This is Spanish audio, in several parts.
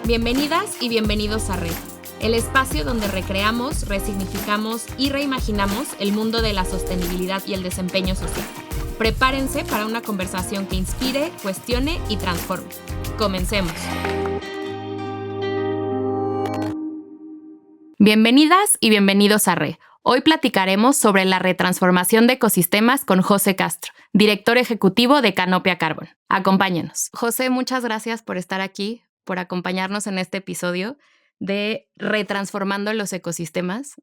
Bienvenidas y bienvenidos a Red, el espacio donde recreamos, resignificamos y reimaginamos el mundo de la sostenibilidad y el desempeño social. Prepárense para una conversación que inspire, cuestione y transforme. Comencemos. Bienvenidas y bienvenidos a Red. Hoy platicaremos sobre la retransformación de ecosistemas con José Castro, director ejecutivo de Canopia Carbon. Acompáñenos. José, muchas gracias por estar aquí, por acompañarnos en este episodio de Retransformando los ecosistemas.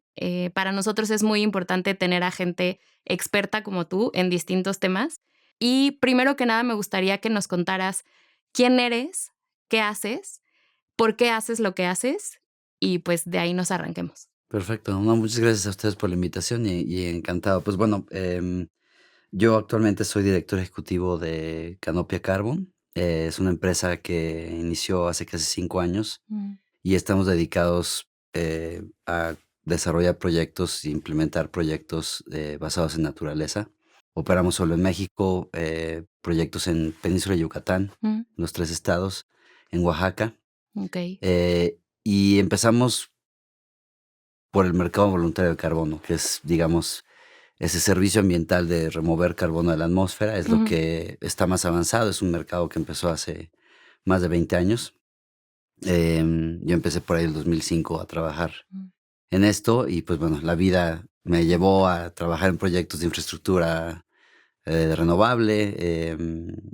Para nosotros es muy importante tener a gente experta como tú en distintos temas. Y primero que nada me gustaría que nos contaras quién eres, qué haces, por qué haces lo que haces y pues de ahí nos arranquemos. Perfecto. No, muchas gracias a ustedes por la invitación y encantado. Pues bueno, yo actualmente soy director ejecutivo de Canopia Carbon. Es una empresa que inició hace casi 5 años y estamos dedicados a desarrollar proyectos e implementar proyectos basados en naturaleza. Operamos solo en México, proyectos en Península de Yucatán, los 3 estados, en Oaxaca. Ok. Y empezamos por el mercado voluntario de carbono, que es, digamos, ese servicio ambiental de remover carbono de la atmósfera, es lo que está más avanzado. Es un mercado que empezó hace más de 20 años. Yo empecé por ahí en el 2005 a trabajar en esto y pues bueno, la vida me llevó a trabajar en proyectos de infraestructura renovable,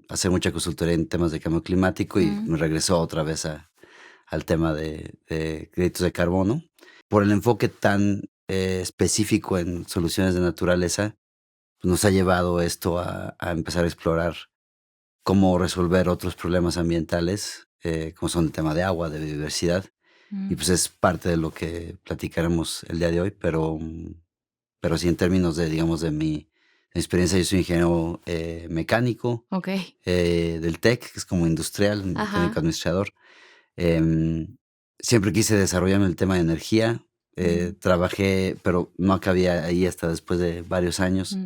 hacer mucha consultoría en temas de cambio climático y me regresó otra vez al tema de créditos de carbono. Por el enfoque tan específico en soluciones de naturaleza, pues nos ha llevado esto a empezar a explorar cómo resolver otros problemas ambientales, como son el tema de agua, de biodiversidad. Y pues es parte de lo que platicaremos el día de hoy, pero sí en términos de, digamos, de mi experiencia, yo soy ingeniero mecánico Ok. del TEC, que es como industrial, mecánico administrador. Siempre quise desarrollarme el tema de energía. Trabajé, pero no acabé ahí hasta después de varios años.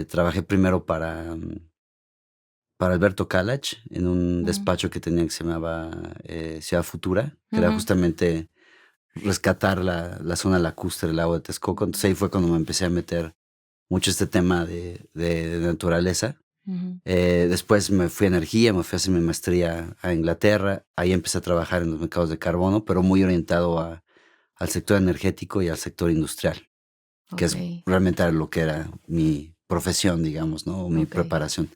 Trabajé primero para Alberto Kalach en un despacho que tenía que se llamaba Ciudad Futura, que era justamente rescatar la zona lacustre del lago de Texcoco. Entonces ahí fue cuando me empecé a meter mucho este tema de naturaleza. Después me fui a energía, me fui a hacer mi maestría a Inglaterra. Ahí empecé a trabajar en los mercados de carbono, pero muy orientado al sector energético y al sector industrial, que es realmente lo que era mi profesión, digamos, ¿no? O mi preparación.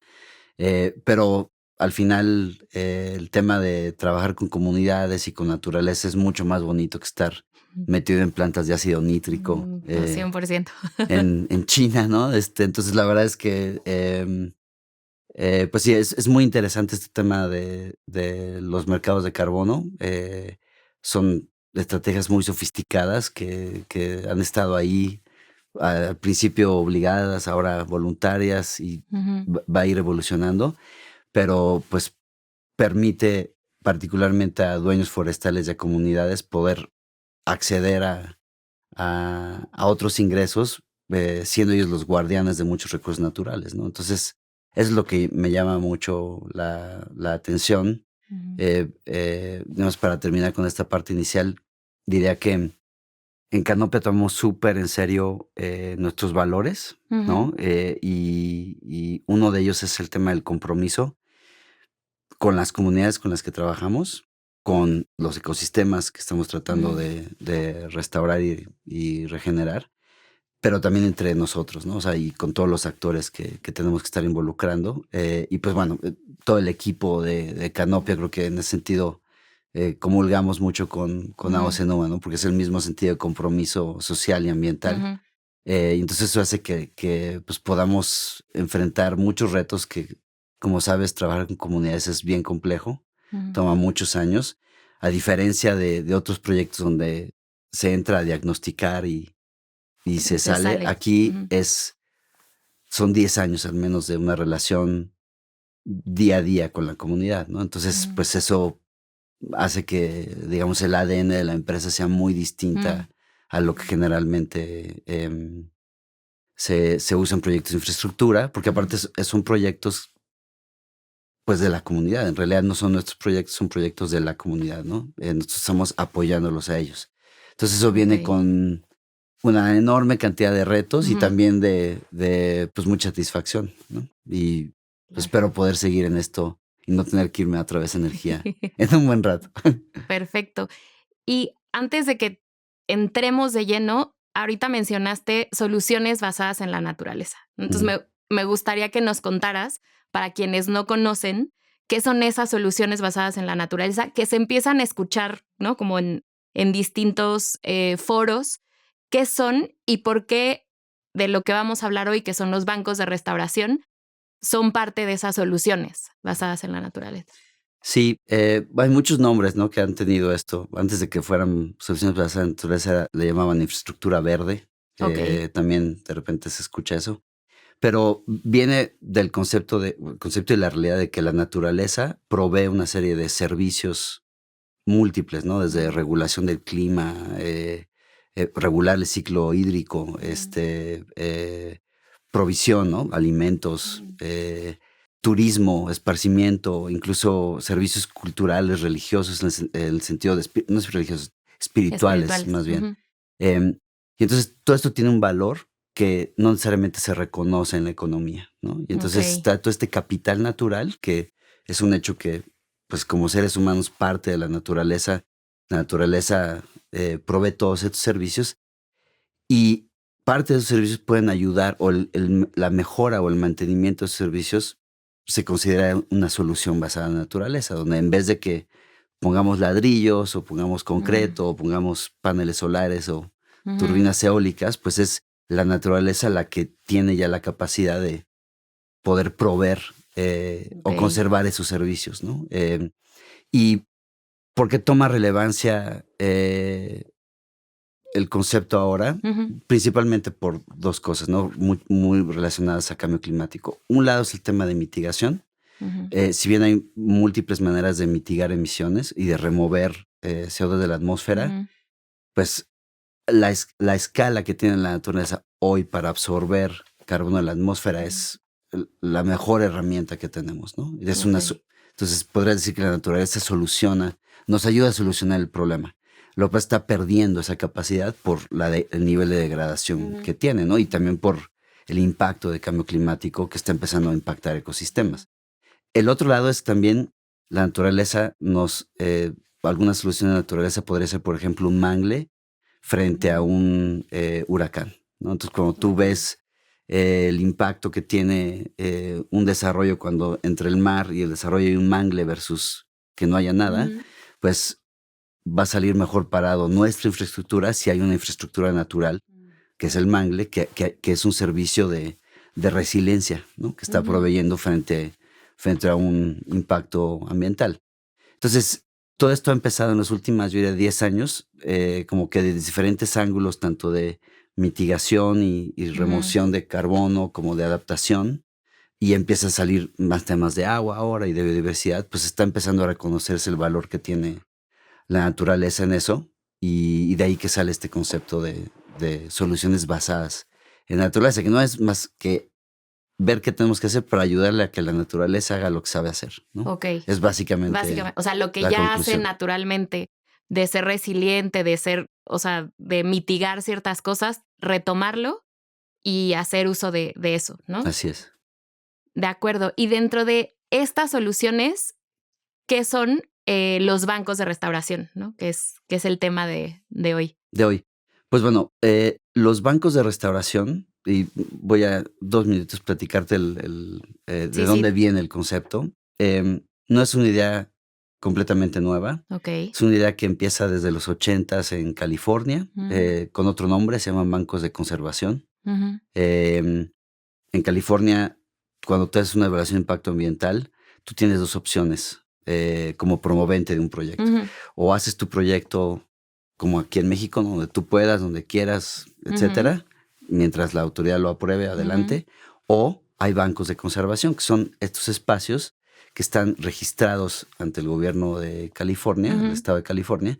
Pero al final el tema de trabajar con comunidades y con naturaleza es mucho más bonito que estar metido en plantas de ácido nítrico. 100%. En China, ¿no? Entonces la verdad es que pues sí, es muy interesante este tema de los mercados de carbono. Son estrategias muy sofisticadas que han estado ahí al principio obligadas, ahora voluntarias y va a ir evolucionando, pero pues permite particularmente a dueños forestales y a comunidades poder acceder a otros ingresos, siendo ellos los guardianes de muchos recursos naturales, ¿no? Entonces, es lo que me llama mucho la atención. Digamos, para terminar con esta parte inicial, diría que en Canopia tomamos súper en serio nuestros valores, ¿no? Y uno de ellos es el tema del compromiso con las comunidades con las que trabajamos, con los ecosistemas que estamos tratando de restaurar y regenerar, pero también entre nosotros, ¿no? O sea, y con todos los actores que tenemos que estar involucrando. Y pues bueno, todo el equipo de Canopia, creo que en ese sentido comulgamos mucho con AOC Nova, ¿no? Porque es el mismo sentido de compromiso social y ambiental. Y entonces eso hace que pues podamos enfrentar muchos retos que, como sabes, trabajar con comunidades es bien complejo, toma muchos años, a diferencia de otros proyectos donde se entra a diagnosticar y se sale. Aquí son 10 años al menos de una relación día a día con la comunidad, ¿no? Entonces, pues eso hace que, digamos, el ADN de la empresa sea muy distinta a lo que generalmente se usa en proyectos de infraestructura, porque aparte son proyectos pues de la comunidad. En realidad no son nuestros proyectos, son proyectos de la comunidad, ¿no? Nosotros estamos apoyándolos a ellos. Entonces eso viene Ok. con una enorme cantidad de retos y Ujú. también de pues mucha satisfacción, ¿no? Y pues, Claro. espero poder seguir en esto y no tener que irme a través de energía en un buen rato. Perfecto. Y antes de que entremos de lleno, ahorita mencionaste soluciones basadas en la naturaleza. Entonces, Ujú. me gustaría que nos contaras, para quienes no conocen, qué son esas soluciones basadas en la naturaleza que se empiezan a escuchar, ¿no? Como en distintos foros, qué son y por qué de lo que vamos a hablar hoy, que son los bancos de restauración, son parte de esas soluciones basadas en la naturaleza. Sí, hay muchos nombres, ¿no? Que han tenido esto. Antes de que fueran soluciones basadas en la naturaleza, le llamaban infraestructura verde. Ok. También de repente se escucha eso. Pero viene del concepto y la realidad de que la naturaleza provee una serie de servicios múltiples, ¿no? Desde Mm, regulación del clima, regular el ciclo hídrico, mm, provisión, ¿no? Alimentos, mm. turismo, esparcimiento, incluso servicios culturales, religiosos, en el sentido de, no es religiosos, espirituales, Espirituales. más bien. Ujú. Em, y entonces todo esto tiene un valor que no necesariamente se reconoce en la economía, ¿no? Y Ok. entonces está todo este capital natural que es un hecho que, pues como seres humanos, parte de la naturaleza provee todos estos servicios y parte de esos servicios pueden ayudar o la mejora o el mantenimiento de esos servicios se considera una solución basada en la naturaleza, donde en vez de que pongamos ladrillos o pongamos Mm, concreto o pongamos paneles solares o ujú. turbinas eólicas, pues es la naturaleza la que tiene ya la capacidad de poder proveer Ok. o conservar esos servicios, ¿no? ¿Y por qué toma relevancia el concepto ahora? Ujú, Principalmente por dos cosas, ¿no? Muy relacionadas a cambio climático. Un lado es el tema de mitigación. ujú, Si bien hay múltiples maneras de mitigar emisiones y de remover CO2 de la atmósfera, ujú. pues la escala que tiene la naturaleza hoy para absorber carbono de la atmósfera Mm, es la mejor herramienta que tenemos, ¿no? Y es ok. entonces, podrías decir que la naturaleza nos ayuda a solucionar el problema. Lo que está perdiendo esa capacidad por el nivel de degradación Ujú, que tiene, ¿no? Y también por el impacto del cambio climático que está empezando a impactar ujú, ecosistemas. El otro lado es también la naturaleza alguna solución de la naturaleza podría ser, por ejemplo, un mangle frente a ujú. un huracán, ¿no? Entonces, cuando tú Ok. ves el impacto que tiene un desarrollo cuando entre el mar y el desarrollo hay un mangle versus que no haya nada, Ujú. pues va a salir mejor parado nuestra infraestructura si hay una infraestructura natural, Mm, que es el ok. mangle, que es un servicio de resiliencia, ¿no? Que está Ujú, proveyendo frente a un impacto ambiental. Entonces, todo esto ha empezado en los últimos, yo diría, 10 años, como que de diferentes ángulos, tanto de mitigación y ujú. remoción de carbono como de adaptación, y empieza a salir más temas de agua ahora y de biodiversidad, pues está empezando a reconocerse el valor que tiene la naturaleza en eso, y de ahí que sale este concepto de soluciones basadas en la naturaleza, que no es más que ver qué tenemos que hacer para ayudarle a que la naturaleza haga lo que sabe hacer, ¿no? Ok. Es básicamente Básicamente, o sea, lo que la ya hace conclusión. naturalmente de ser resiliente, de ser, o sea, de mitigar ciertas cosas, retomarlo y hacer uso de eso, ¿no? Así es. De acuerdo. Y dentro de estas soluciones, ¿qué son los bancos de restauración, ¿no? Que es el tema de hoy. De hoy. Pues bueno, los bancos de restauración, y voy a 2 minutos platicarte de Sí, dónde sí. viene el concepto. No es una idea completamente nueva, Ok. es una idea que empieza desde los 80s en California, Mm, con otro nombre, se llaman bancos de conservación. ujú, Em, en California, cuando tú haces una evaluación de impacto ambiental, tú tienes 2 opciones, como promovente de un proyecto. ujú, O haces tu proyecto como aquí en México, ¿no? Donde tú puedas, donde quieras, ujú, etcétera, mientras la autoridad lo apruebe, ujú, adelante. O hay bancos de conservación, que son estos espacios que están registrados ante el gobierno de California, el ujú. estado de California,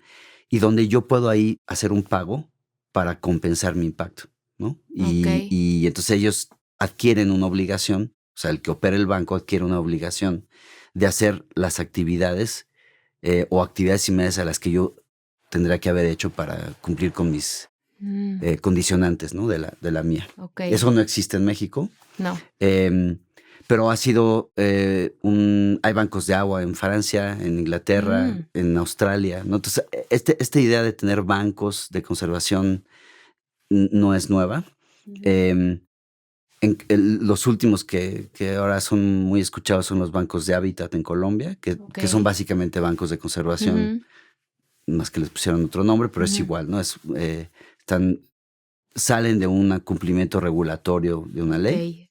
y donde yo puedo ahí hacer un pago para compensar mi impacto, ¿no? Ok. Y entonces ellos adquieren una obligación, o sea, el que opera el banco adquiere una obligación de hacer las actividades o actividades similares a las que yo tendría que haber hecho para cumplir con mis condicionantes, ¿no? de la mía. Okay. Eso no existe en México. No. Pero ha sido hay bancos de agua en Francia, en Inglaterra, en Australia, ¿no? Entonces, esta idea de tener bancos de conservación no es nueva. Los últimos que ahora son muy escuchados son los bancos de hábitat en Colombia, que son básicamente bancos de conservación, más que les pusieron otro nombre, pero es igual, ¿no? Salen de un cumplimiento regulatorio de una ley. Okay.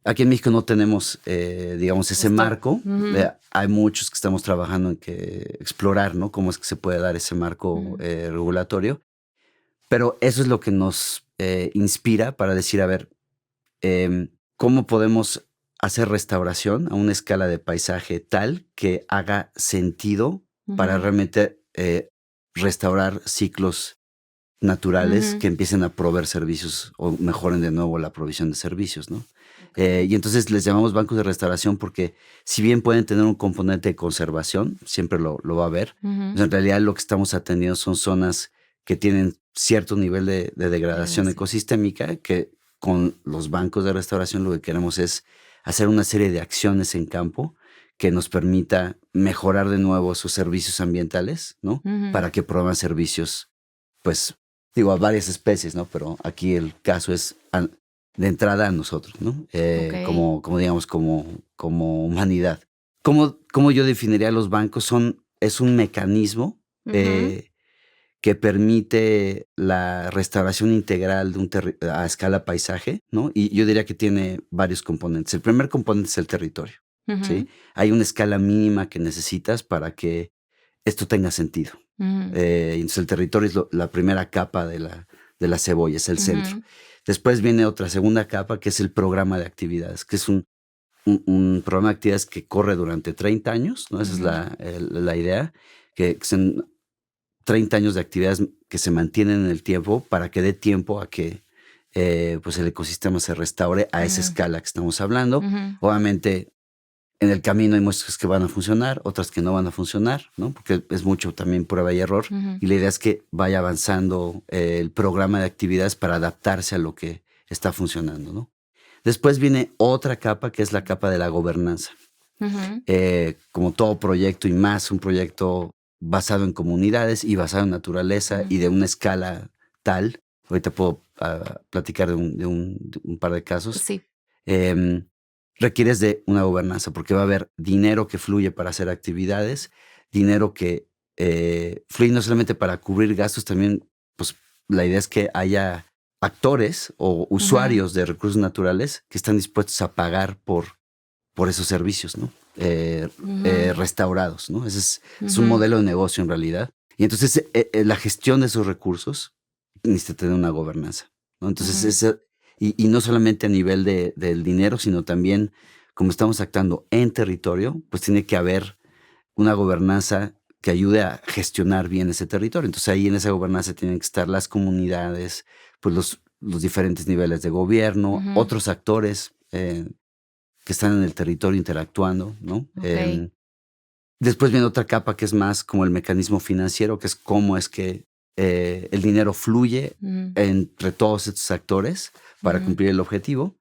Aquí en México no tenemos, digamos, ese marco. Hay muchos que estamos trabajando en explorar, ¿no? Cómo es que se puede dar ese marco regulatorio. Pero eso es lo que nos inspira para decir, a ver, ¿cómo podemos hacer restauración a una escala de paisaje tal que haga sentido para realmente restaurar ciclos naturales que empiecen a proveer servicios o mejoren de nuevo la provisión de servicios, ¿no? Y entonces les llamamos bancos de restauración porque si bien pueden tener un componente de conservación, siempre lo va a haber, pues en realidad lo que estamos atendiendo son zonas que tienen cierto nivel de degradación ecosistémica, que con los bancos de restauración lo que queremos es hacer una serie de acciones en campo que nos permita mejorar de nuevo esos servicios ambientales, ¿no? Para que provean servicios, pues, digo, a varias especies, ¿no? Pero aquí el caso es de entrada a nosotros, ¿no? Como digamos, como humanidad. ¿Cómo yo definiría los bancos? Es un mecanismo que permite la restauración integral de a escala paisaje, ¿no? Y yo diría que tiene varios componentes. El primer componente es el territorio, ¿sí? Hay una escala mínima que necesitas para que esto tenga sentido. Entonces el territorio es la primera capa de la cebolla, es el centro. Después viene otra segunda capa, que es el programa de actividades, que es un programa de actividades que corre durante 30 años, ¿no? Esa es la idea, que son 30 años de actividades que se mantienen en el tiempo para que dé tiempo a que pues el ecosistema se restaure a esa escala que estamos hablando. Obviamente, en el camino hay muestras que van a funcionar, otras que no van a funcionar, ¿no? Porque es mucho también prueba y error. Y la idea es que vaya avanzando el programa de actividades para adaptarse a lo que está funcionando, ¿no? Después viene otra capa, que es la capa de la gobernanza. Como todo proyecto, y más un proyecto basado en comunidades y basado en naturaleza y de una escala tal, ahorita puedo platicar de un par de casos. Sí. Requieres de una gobernanza porque va a haber dinero que fluye para hacer actividades, dinero que fluye no solamente para cubrir gastos, también pues la idea es que haya actores o usuarios de recursos naturales que están dispuestos a pagar por esos servicios, ¿no? Restaurados, ¿no? Ese es un modelo de negocio en realidad. Y entonces la gestión de esos recursos necesita tener una gobernanza, ¿no? Entonces y no solamente a nivel del dinero, sino también como estamos actuando en territorio, pues tiene que haber una gobernanza que ayude a gestionar bien ese territorio. Entonces ahí en esa gobernanza tienen que estar las comunidades, pues los diferentes niveles de gobierno, otros actores que están en el territorio interactuando, ¿no? Después viene otra capa que es más como el mecanismo financiero, que es cómo es que el dinero fluye entre todos estos actores para cumplir el objetivo.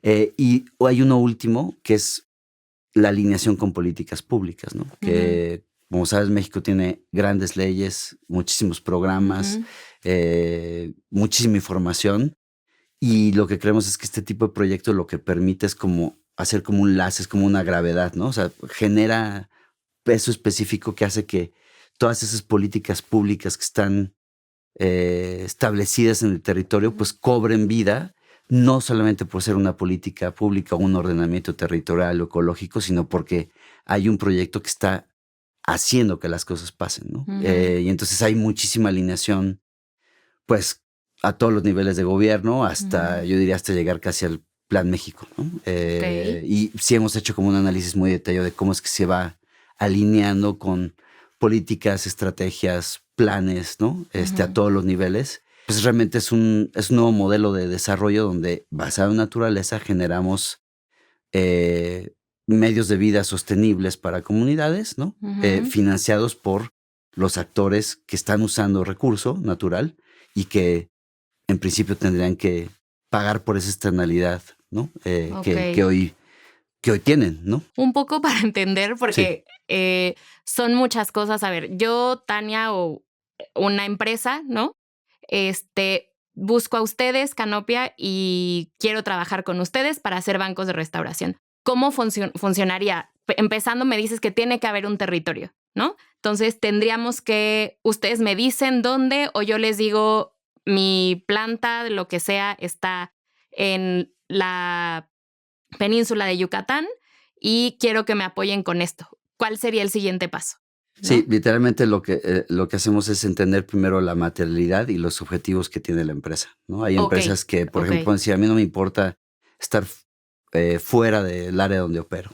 Y hay uno último que es la alineación con políticas públicas, ¿no? Que, como sabes, México tiene grandes leyes, muchísimos programas, muchísima información. Y lo que creemos es que este tipo de proyectos lo que permite es como hacer como un lazo, es como una gravedad, ¿no? O sea, genera peso específico que hace que todas esas políticas públicas que están establecidas en el territorio, pues cobren vida, no solamente por ser una política pública o un ordenamiento territorial o ecológico, sino porque hay un proyecto que está haciendo que las cosas pasen, ¿no? Y entonces hay muchísima alineación, pues, a todos los niveles de gobierno, hasta, yo diría, hasta llegar casi al Plan México, ¿no? Y sí hemos hecho como un análisis muy detallado de cómo es que se va alineando con políticas, estrategias, planes, ¿no? A todos los niveles. Pues realmente es un nuevo modelo de desarrollo donde, basado en naturaleza, generamos medios de vida sostenibles para comunidades, ¿no? Financiados por los actores que están usando recurso natural y que en principio tendrían que pagar por esa externalidad, ¿no? Que hoy tienen, ¿no? Un poco para entender, porque son muchas cosas. A ver, yo, Tania, o una empresa, ¿no? Busco a ustedes, Canopia, y quiero trabajar con ustedes para hacer bancos de restauración. ¿Cómo funcionaría? Empezando, me dices que tiene que haber un territorio, ¿no? Entonces, ustedes me dicen dónde, o yo les digo, mi planta, lo que sea, está en la península de Yucatán y quiero que me apoyen con esto. ¿Cuál sería el siguiente paso? ¿No? Sí, literalmente lo que hacemos es entender primero la materialidad y los objetivos que tiene la empresa, ¿no? Hay empresas que, por ejemplo, pueden decir, a mí no me importa estar fuera del área donde opero.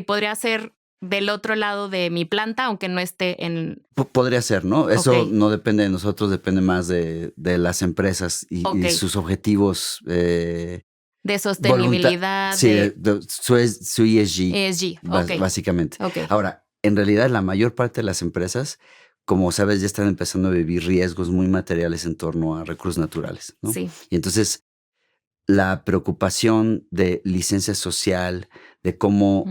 Podría ser del otro lado de mi planta, aunque no esté en... Podría ser, ¿no? Eso no depende de nosotros, depende más de las empresas y sus objetivos. De sostenibilidad. Sí, su ESG. Básicamente. Ahora, en realidad, la mayor parte de las empresas, como sabes, ya están empezando a vivir riesgos muy materiales en torno a recursos naturales, ¿no? Sí. Y entonces, la preocupación de licencia social, de cómo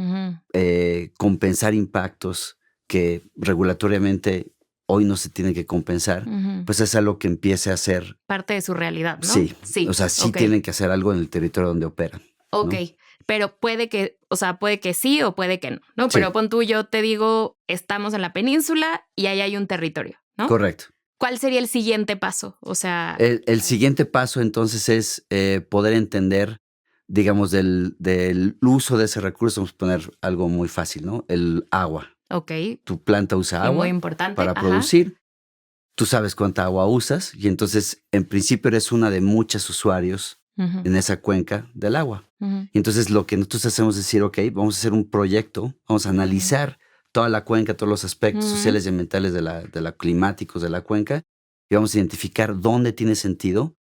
compensar impactos que regulatoriamente hoy no se tienen que compensar, pues es algo que empiece a ser parte de su realidad, ¿no? Sí. O sea, sí tienen que hacer algo en el territorio donde operan. Ok, ¿no? Pero puede que sí o puede que no, ¿no? Pero pon tú, yo te digo, estamos en la península y ahí hay un territorio, ¿no? Correcto. ¿Cuál sería el siguiente paso? O sea... El siguiente paso entonces es poder entender, digamos, del uso de ese recurso. Vamos a poner algo muy fácil, ¿no? El agua. Ok. Tu planta usa agua muy importante. para producir. Tú sabes cuánta agua usas y entonces, en principio, eres una de muchos usuarios en esa cuenca del agua. Y entonces lo que nosotros hacemos es decir, ok, vamos a hacer un proyecto, vamos a analizar toda la cuenca, todos los aspectos sociales y ambientales de la climáticos de la cuenca y vamos a identificar dónde tiene sentido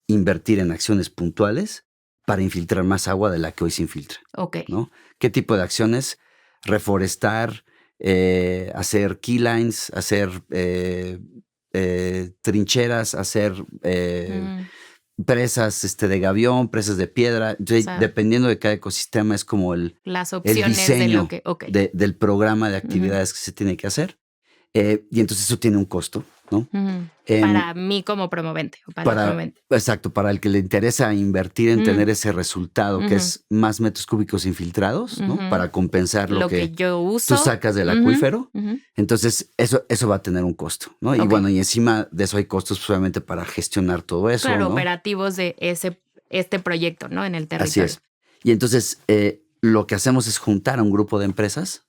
invertir en acciones puntuales para infiltrar más agua de la que hoy se infiltra. ¿No? ¿Qué tipo de acciones? Reforestar, hacer keylines, hacer trincheras, hacer presas de gavión, presas de piedra. Entonces, dependiendo de cada ecosistema, es como las opciones el diseño de lo que, del programa de actividades que se tiene que hacer. Y entonces eso tiene un costo, ¿no? Para mí como promovente. Exacto, para el que le interesa invertir en tener ese resultado, que es más metros cúbicos infiltrados, ¿no? Para compensar lo que yo uso. Tú sacas del acuífero. Entonces, eso va a tener un costo, ¿no? Y bueno, y encima de eso hay costos solamente para gestionar todo eso, claro, ¿no? operativos de este proyecto, ¿no? En el territorio. Así es. Y entonces, lo que hacemos es juntar a un grupo de empresas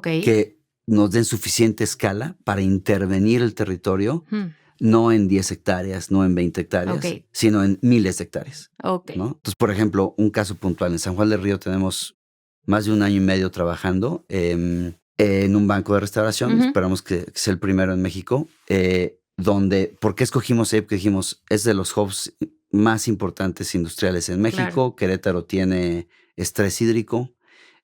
que nos den suficiente escala para intervenir el territorio, no en 10 hectáreas, no en 20 hectáreas, sino en miles de hectáreas. ¿No? Entonces, por ejemplo, un caso puntual. En San Juan del Río tenemos más de 1 año y medio trabajando en un banco de restauración. Esperamos que sea el primero en México. ¿Por qué escogimos ahí? Porque dijimos, es de los hubs más importantes industriales en México. Claro. Querétaro tiene estrés hídrico.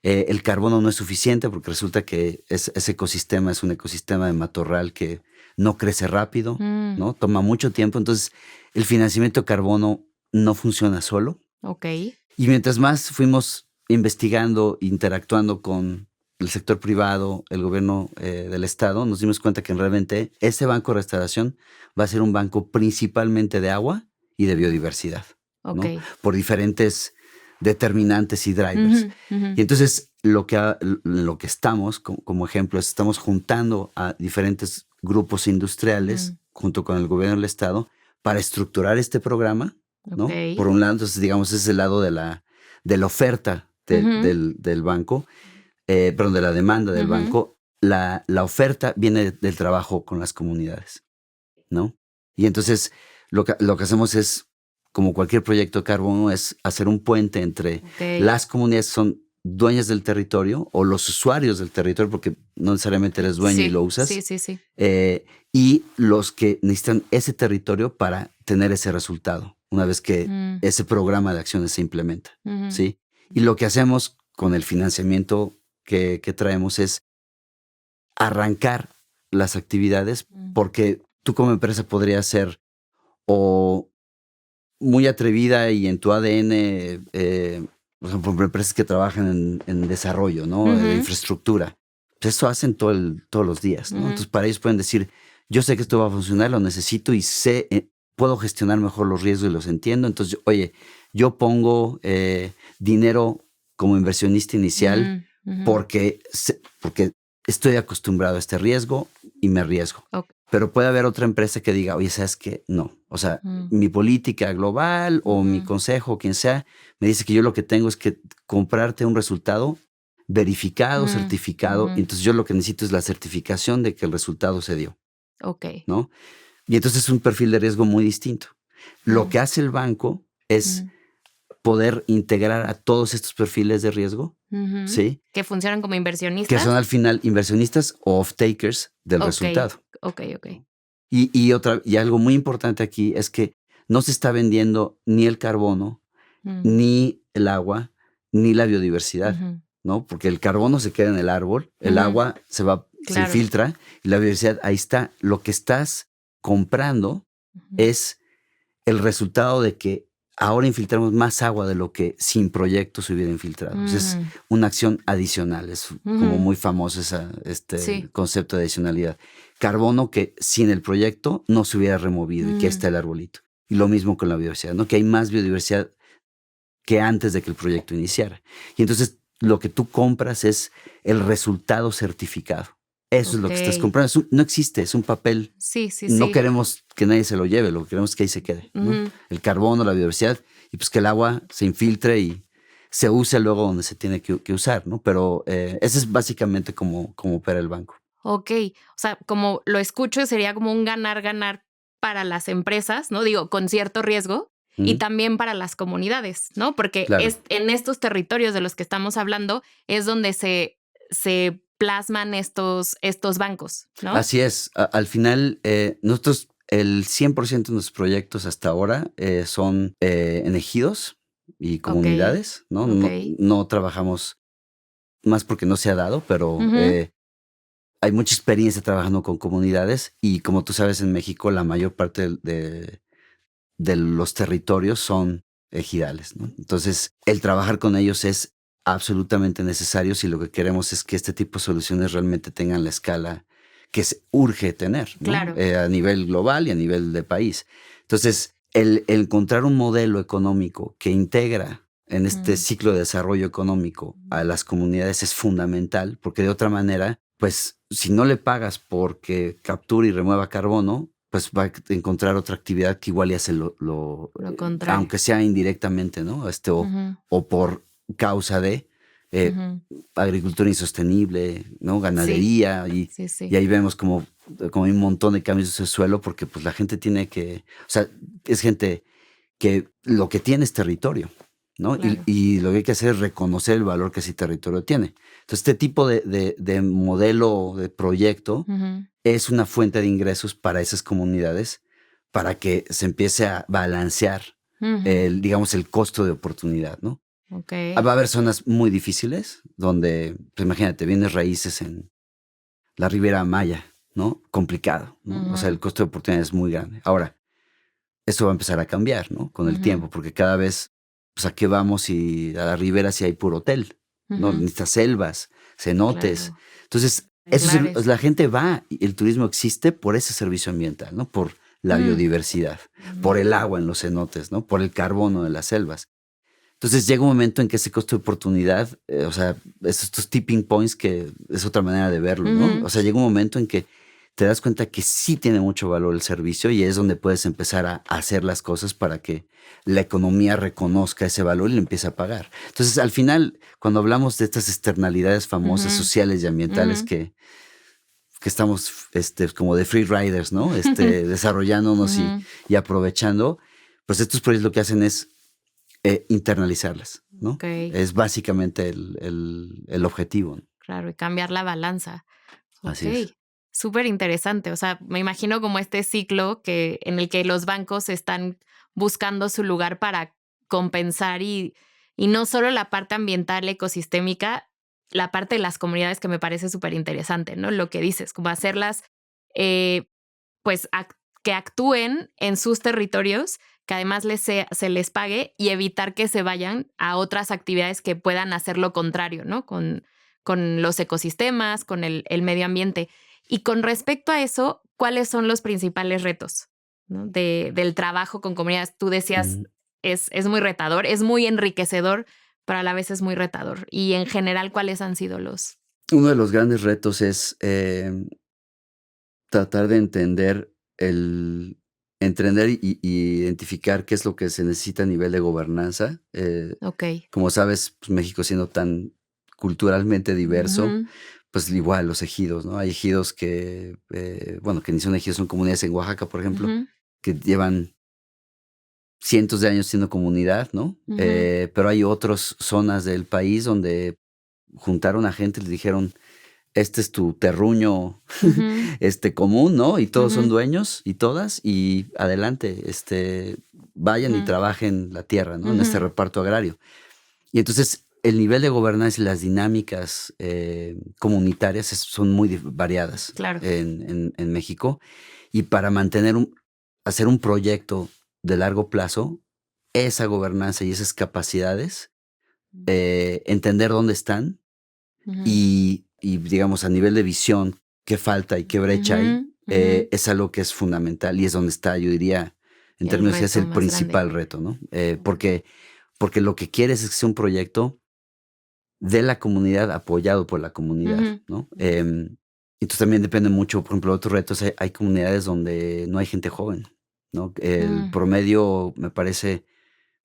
El carbono no es suficiente porque resulta que ese ecosistema es un ecosistema de matorral que no crece rápido, ¿no? Toma mucho tiempo. Entonces, el financiamiento de carbono no funciona solo. Y mientras más fuimos investigando, interactuando con el sector privado, el gobierno del estado, nos dimos cuenta que realmente ese banco de restauración va a ser un banco principalmente de agua y de biodiversidad, ¿no? Por diferentes determinantes y drivers. Y entonces lo que estamos, como ejemplo, estamos juntando a diferentes grupos industriales junto con el gobierno del estado para estructurar este programa, ¿no? Por un lado, entonces, digamos, es el lado de la oferta del banco, perdón, de la demanda del banco. La oferta viene del trabajo con las comunidades, ¿no? Y entonces lo que hacemos es, como cualquier proyecto de carbono, es hacer un puente entre las comunidades que son dueñas del territorio o los usuarios del territorio, porque no necesariamente eres dueño y lo usas. Y los que necesitan ese territorio para tener ese resultado, una vez que ese programa de acciones se implementa. ¿Sí? Y lo que hacemos con el financiamiento que traemos es arrancar las actividades, porque tú como empresa podrías ser o muy atrevida y en tu ADN, por ejemplo, empresas que trabajan en desarrollo, ¿no? De infraestructura. Pues eso hacen todos los días, ¿no? Entonces, para ellos pueden decir, yo sé que esto va a funcionar, lo necesito y sé, puedo gestionar mejor los riesgos y los entiendo. Entonces, oye, yo pongo dinero como inversionista inicial porque estoy acostumbrado a este riesgo y me arriesgo. Ok. Pero puede haber otra empresa que diga, oye, ¿sabes qué? No. O sea, mi política global o mi consejo, quien sea, me dice que yo lo que tengo es que comprarte un resultado verificado, certificado. Y entonces yo lo que necesito es la certificación de que el resultado se dio, Ok. ¿no? Y entonces es un perfil de riesgo muy distinto. Lo que hace el banco es poder integrar a todos estos perfiles de riesgo, ¿sí? Que funcionan como Que inversionistas. son al final inversionistas o off-takers del resultado. Ok. Y algo muy importante aquí es que no se está vendiendo ni el carbono, ni el agua, ni la biodiversidad, ¿no? Porque el carbono se queda en el árbol, el agua se Claro. filtra y la biodiversidad ahí está. Lo que estás comprando es el resultado de que ahora infiltramos más agua de lo que sin proyecto se hubiera infiltrado. Es una acción adicional, es como muy famoso este concepto de adicionalidad. Carbono que sin el proyecto no se hubiera removido y que está el arbolito. Y lo mismo con la biodiversidad, ¿no? Que hay más biodiversidad que antes de que el proyecto iniciara. Y entonces lo que tú compras es el resultado certificado. Eso es lo que estás comprando. No existe, es un papel. Sí. No queremos que nadie se lo lleve, lo que queremos es que ahí se quede, ¿no? El carbono, la biodiversidad, y pues que el agua se infiltre y se use luego donde se tiene que usar, ¿no? Pero ese es básicamente como opera el banco. Ok, o sea, como lo escucho, sería como un ganar-ganar para las empresas, ¿no? Digo, con cierto riesgo, y también para las comunidades, ¿no? Porque Claro. en estos territorios de los que estamos hablando es donde se plasman estos bancos, ¿no? Así es. Al final, nosotros, el 100% de nuestros proyectos hasta ahora son en ejidos y comunidades, ¿no? No trabajamos más porque no se ha dado, pero hay mucha experiencia trabajando con comunidades y como tú sabes, en México la mayor parte de los territorios son ejidales, ¿no? Entonces, el trabajar con ellos es absolutamente necesario si lo que queremos es que este tipo de soluciones realmente tengan la escala que se urge tener, ¿no? Claro. A nivel global y a nivel de país. Entonces, el encontrar un modelo económico que integra en este ciclo de desarrollo económico a las comunidades es fundamental, porque de otra manera, pues, si no le pagas porque capture y remueva carbono, pues va a encontrar otra actividad que igual y hace lo contrario. aunque sea indirectamente, ¿no? O por causa de agricultura insostenible, ¿no? Ganadería. Sí. Y ahí vemos como hay un montón de cambios de suelo porque pues la gente tiene que, o sea, es gente que lo que tiene es territorio, ¿no? Claro. Y lo que hay que hacer es reconocer el valor que ese territorio tiene. Entonces, este tipo de modelo, de proyecto, es una fuente de ingresos para esas comunidades para que se empiece a balancear digamos, el costo de oportunidad, ¿no? Okay. Va a haber zonas muy difíciles donde, pues imagínate, bienes raíces en la Riviera Maya, ¿no? Complicado, ¿no? O sea, el costo de oportunidad es muy grande. Ahora, esto va a empezar a cambiar, ¿no? Con el tiempo, porque cada vez, pues, ¿a qué vamos? Y a la ribera si hay puro hotel, ¿no? Necesitas selvas, cenotes. Claro. Entonces, la gente va, y el turismo existe por ese servicio ambiental, ¿no? Por la biodiversidad, por el agua en los cenotes, ¿no? Por el carbono de las selvas. Entonces llega un momento en que ese costo de oportunidad, o sea, estos tipping points que es otra manera de verlo, ¿no? O sea, llega un momento en que te das cuenta que sí tiene mucho valor el servicio y es donde puedes empezar a hacer las cosas para que la economía reconozca ese valor y le empiece a pagar. Entonces, al final, cuando hablamos de estas externalidades famosas sociales y ambientales que estamos como de free riders, ¿no? Desarrollándonos y aprovechando, pues estos proyectos lo que hacen es internalizarlas, ¿no? Okay. Es básicamente el objetivo, ¿no? Claro, y cambiar la balanza. Así es. Súper interesante. O sea, me imagino como este ciclo en el que los bancos están buscando su lugar para compensar y Y no solo la parte ambiental, ecosistémica, la parte de las comunidades que me parece súper interesante, ¿no? Lo que dices, como hacerlas, pues, que actúen en sus territorios, que además se les pague y evitar que se vayan a otras actividades que puedan hacer lo contrario, ¿no? Con los ecosistemas, con el medio ambiente. Y con respecto a eso, ¿cuáles son los principales retos, ¿no? Del trabajo con comunidades? Tú decías, Mm, es muy retador, es muy enriquecedor, pero a la vez es muy retador. Y en general, ¿cuáles han sido los? Uno de los grandes retos es, tratar de entender y identificar qué es lo que se necesita a nivel de gobernanza. Ok. Como sabes, pues, México siendo tan culturalmente diverso, Ujú, pues igual los ejidos, ¿no? Hay ejidos que, bueno, que ni son ejidos, son comunidades en Oaxaca, por ejemplo, ujú, que llevan cientos de años siendo comunidad, ¿no? ujú, Pero hay otras zonas del país donde juntaron a gente y les dijeron, este es tu terruño, ujú, común, ¿no? Y todos son ujú, dueños y todas, y adelante, vayan y ujú, trabajen la tierra, ¿no? En este ujú. reparto agrario. Y entonces el nivel de gobernanza y las dinámicas comunitarias son muy variadas Claro. en México. Y para hacer un proyecto de largo plazo, esa gobernanza y esas capacidades, entender dónde están Ujú, y, digamos, a nivel de visión, qué falta y qué brecha hay, ujú, ujú. es algo que es fundamental y es donde está, yo diría, en El términos, es reto el más grande. principal reto, ¿no? Porque lo que quieres es que sea un proyecto de la comunidad, apoyado por la comunidad, Ujú. ¿no? Entonces también depende mucho, por ejemplo, otros retos, hay comunidades donde no hay gente joven, ¿no? El Mm, promedio, me parece,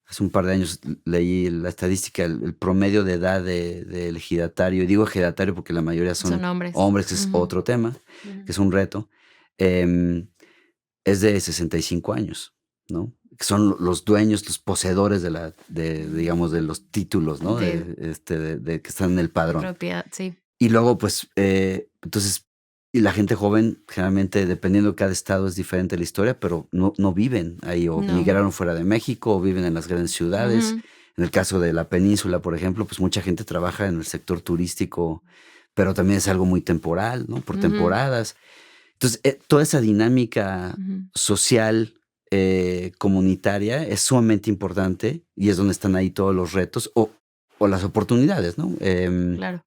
hace un par de años leí la estadística, el promedio de edad del ejidatario, y digo ejidatario porque la mayoría son son hombres. hombres, que es Ujú, otro tema, que ujú. es un reto, em, es de 65 años, ¿no? Que son los dueños, los poseedores digamos, de los títulos, ¿no? De De que están en el padrón. propiedad, sí. Y luego, pues, entonces, y la gente joven, generalmente, dependiendo de cada estado, es diferente la historia, pero no viven ahí, o No. migraron fuera de México, o viven en las grandes ciudades. Ujú, En el caso de la península, por ejemplo, pues mucha gente trabaja en el sector turístico, pero también es algo muy temporal, ¿no? Por ujú, temporadas. Entonces, toda esa dinámica ujú. social, comunitaria, es sumamente importante y es donde están ahí todos los retos o las oportunidades, ¿no? Claro.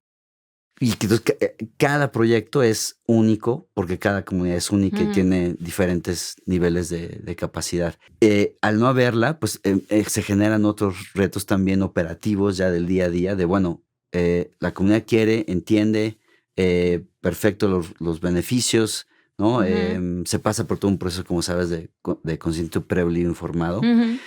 Y que entonces, cada proyecto es único, porque cada comunidad es única y Ujú, tiene diferentes niveles de capacidad. Al no haberla, pues se generan otros retos también operativos ya del día a día, de bueno, la comunidad quiere, entiende, perfecto los beneficios, ¿no? ujú, Se pasa por todo un proceso, como sabes, de consentimiento previo informado. ujú.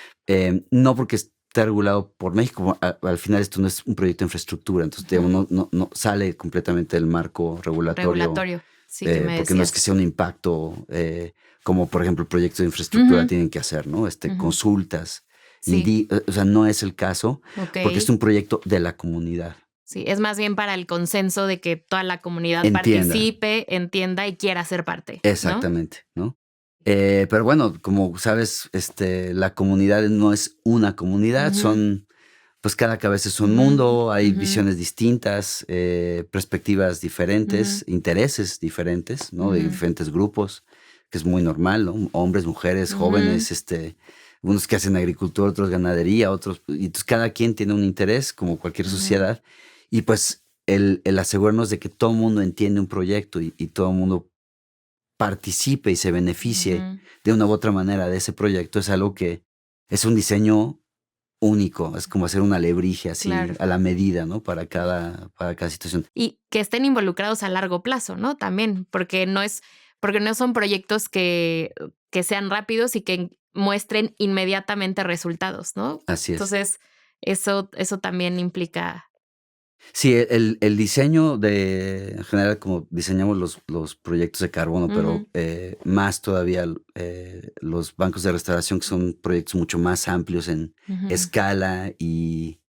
No porque esté regulado por México, al final esto no es un proyecto de infraestructura, entonces, digamos, Ujú. no sale completamente del marco regulatorio, Regulatorio, sí, que me porque no es que decías. sea un impacto, como por ejemplo proyectos de infraestructura Ujú, tienen que hacer, ¿no? ujú. Consultas, Sí, o sea, no es el caso, ok. porque es un proyecto de la comunidad. Sí, es más bien para el consenso de que toda la comunidad Entienda. participe, entienda y quiera ser parte, ¿no? Exactamente, ¿no? Pero bueno, como sabes, la comunidad no es una comunidad, Ujú, pues cada cabeza es un ujú, mundo, hay ujú, visiones distintas, perspectivas ujú, diferentes, intereses diferentes, ¿no? De ujú, diferentes grupos, que es muy normal, ¿no? Hombres, mujeres, ujú, jóvenes, unos que hacen agricultura, otros ganadería, otros, y entonces cada quien tiene un interés, como cualquier ujú, sociedad, y pues el asegurarnos de que todo el mundo entiende un proyecto y todo el mundo participe y se beneficie ujú. de una u otra manera de ese proyecto es algo que es un diseño único, es como hacer un alebrije así Claro. a la medida, ¿no? Para cada situación. Y que estén involucrados a largo plazo, ¿no? También, porque no son proyectos que sean rápidos y que muestren inmediatamente resultados, ¿no? Así es. Entonces, eso también implica. Sí, el diseño en general, como diseñamos los proyectos de carbono, Ujú, pero más todavía los bancos de restauración, que son proyectos mucho más amplios en ujú, escala y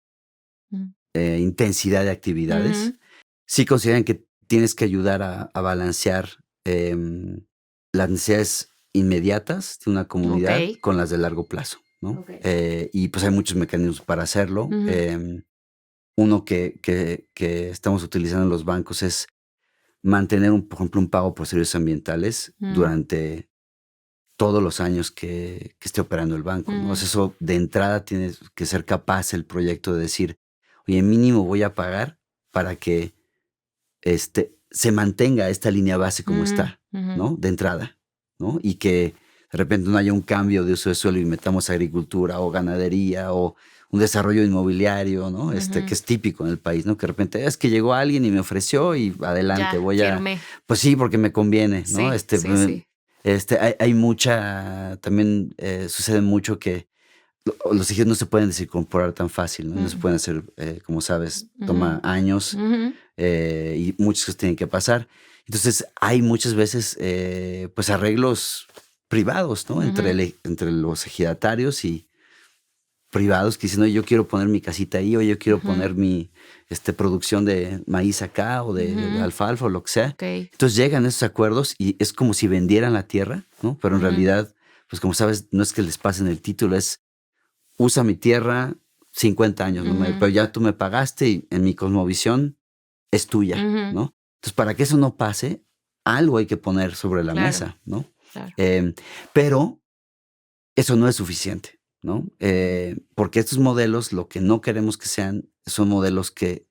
ujú, intensidad de actividades, ujú. sí consideran que tienes que ayudar a balancear las necesidades inmediatas de una comunidad Okey. con las de largo plazo. ¿no? Ok. Y pues hay muchos mecanismos para hacerlo. Ujú. Uno que estamos utilizando en los bancos es mantener, por ejemplo, un pago por servicios ambientales Mm, durante todos los años que esté operando el banco, ¿no? O sea, ujú, eso de entrada tiene que ser capaz el proyecto de decir, oye, mínimo voy a pagar para que se mantenga esta línea base como ujú, está, ujú, ¿no? De entrada, ¿no? Y que de repente no haya un cambio de uso de suelo y metamos agricultura o ganadería o un desarrollo inmobiliario, ¿no? Que ujú. es típico en el país, ¿no? Que de repente es que llegó alguien y me ofreció y adelante, Ya, firmé. pues sí, porque me conviene, ¿no? Sí, sí, sí. Hay mucha, también sucede mucho que los ejidos no se pueden desincorporar tan fácil, ¿no? No se Mm, pueden hacer, como sabes, toma ujú, años ujú, y muchas cosas tienen que pasar. Entonces, hay muchas veces, pues, arreglos privados, ¿no? ujú, Entre los ejidatarios y privados que dicen, oye, yo quiero poner mi casita ahí, o yo quiero ujú, poner mi producción de maíz acá o de ujú. alfalfa o lo que sea. Ok. Entonces llegan esos acuerdos y es como si vendieran la tierra, ¿no? Pero en Ujú, realidad, pues como sabes, no es que les pasen el título, es usa mi tierra 50 años, ¿no? ujú, Pero ya tú me pagaste y en mi cosmovisión es tuya, ujú. ¿no? Entonces, para que eso no pase, algo hay que poner sobre la Claro, mesa, ¿no? claro. Pero eso no es suficiente, ¿no? Ujú, Porque estos modelos, lo que no queremos que sean, son modelos que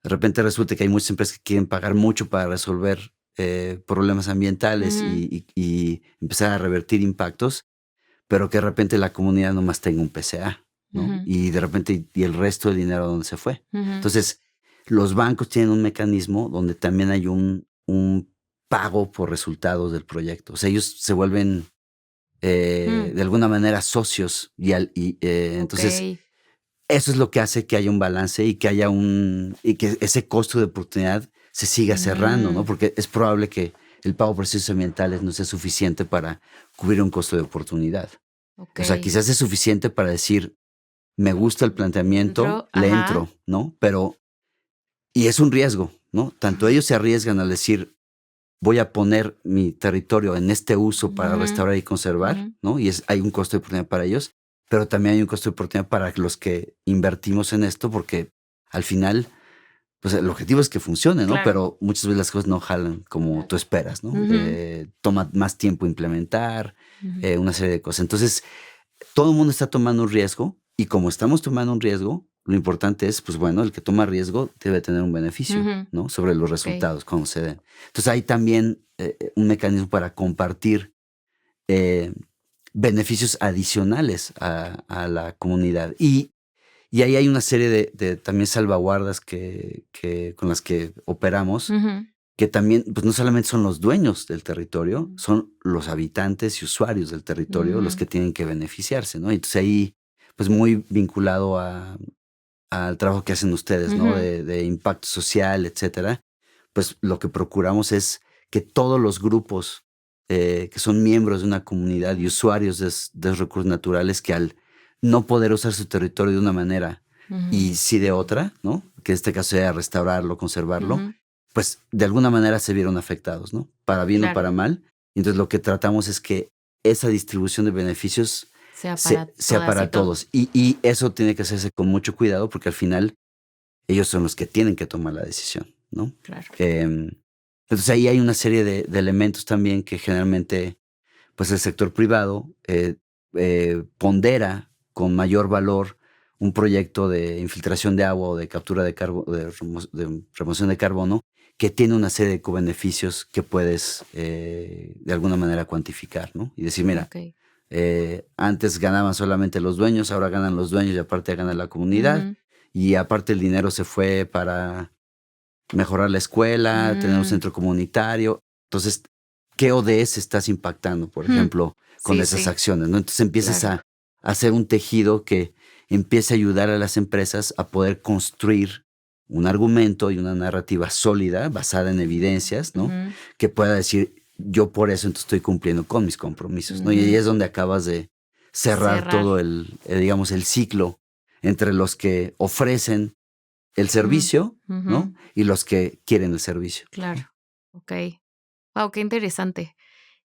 de repente resulta que hay muchas empresas que quieren pagar mucho para resolver problemas ambientales ujú, y empezar a revertir impactos, pero que de repente la comunidad nomás tenga un PCA, ¿no? ujú, Y de repente, ¿y el resto del dinero dónde se fue? ujú. Entonces, los bancos tienen un mecanismo donde también hay un pago por resultados del proyecto. O sea, ellos se vuelven Mm, de alguna manera socios entonces okey. eso es lo que hace que haya un balance y que haya y que ese costo de oportunidad se siga cerrando, ¿no? Mm, Porque es probable que el pago por servicios ambientales no sea suficiente para cubrir un costo de oportunidad. O sea, okey. quizás es suficiente para decir, me gusta el planteamiento, Dentro le ajá. entro, ¿no? Pero, y es un riesgo, ¿no? Tanto ellos se arriesgan al decir, voy a poner mi territorio en este uso para Ujú, restaurar y ujú. conservar, ¿no? Y hay un costo de oportunidad para ellos, pero también hay un costo de oportunidad para los que invertimos en esto, porque al final, pues el objetivo es que funcione, ¿no? Claro, Pero muchas veces las cosas no jalan como claro. tú esperas, ¿no? Ujú, Toma más tiempo implementar, ujú. una serie de cosas. Entonces, todo el mundo está tomando un riesgo y como estamos tomando un riesgo, lo importante es, pues bueno, el que toma riesgo debe tener un beneficio, Ujú, ¿no? Sobre los okey. resultados cuando se den. Entonces hay también un mecanismo para compartir eh, beneficios adicionales a la comunidad. Y ahí hay una serie de también salvaguardas con las que operamos, Ujú, que también, pues no solamente son los dueños del territorio, mm, son los habitantes y usuarios del territorio los mm, que tienen que beneficiarse, ¿no? Entonces ahí, pues muy vinculado al trabajo que hacen ustedes, ¿no? ujú, De impacto social, etcétera. Pues lo que procuramos es que todos los grupos que son miembros de una comunidad y ujú, usuarios de los recursos naturales que al no poder usar su territorio de una manera ujú, y sí de otra, ¿no? Que en este caso sea restaurarlo, conservarlo, ujú. pues de alguna manera se vieron afectados, ¿no? Para bien o Claro, para mal. Entonces lo que tratamos es que esa distribución de beneficios sea para sea todas y para todos. todos. Y eso tiene que hacerse con mucho cuidado porque al final ellos son los que tienen que tomar la decisión, ¿no? Claro. Em, entonces ahí hay una serie de elementos también que generalmente pues el sector privado pondera con mayor valor un proyecto de infiltración de agua o de captura de remoción de carbono que tiene una serie de cobeneficios que puedes de alguna manera cuantificar, ¿no? Y decir, mira, Okey. antes ganaban solamente los dueños, ahora ganan los dueños y aparte gana la comunidad. Ujú. Y aparte el dinero se fue para mejorar la escuela, tener un Mm, centro comunitario. Entonces, ¿qué ODS estás impactando, por mm. ejemplo, con Sí, esas sí, acciones, ¿no? Entonces empiezas claro. a hacer un tejido que empiece a ayudar a las empresas a poder construir un argumento y una narrativa sólida basada en evidencias, ¿no? Ujú, Que pueda decir, yo por eso entonces estoy cumpliendo con mis compromisos, ¿no? Y ahí ujú. es donde acabas de cerrar Cerrar. todo digamos, el ciclo entre los que ofrecen el Mm, servicio, ¿no? ujú, Y los que quieren el servicio, claro. ¿no? Okey. Guau, qué interesante.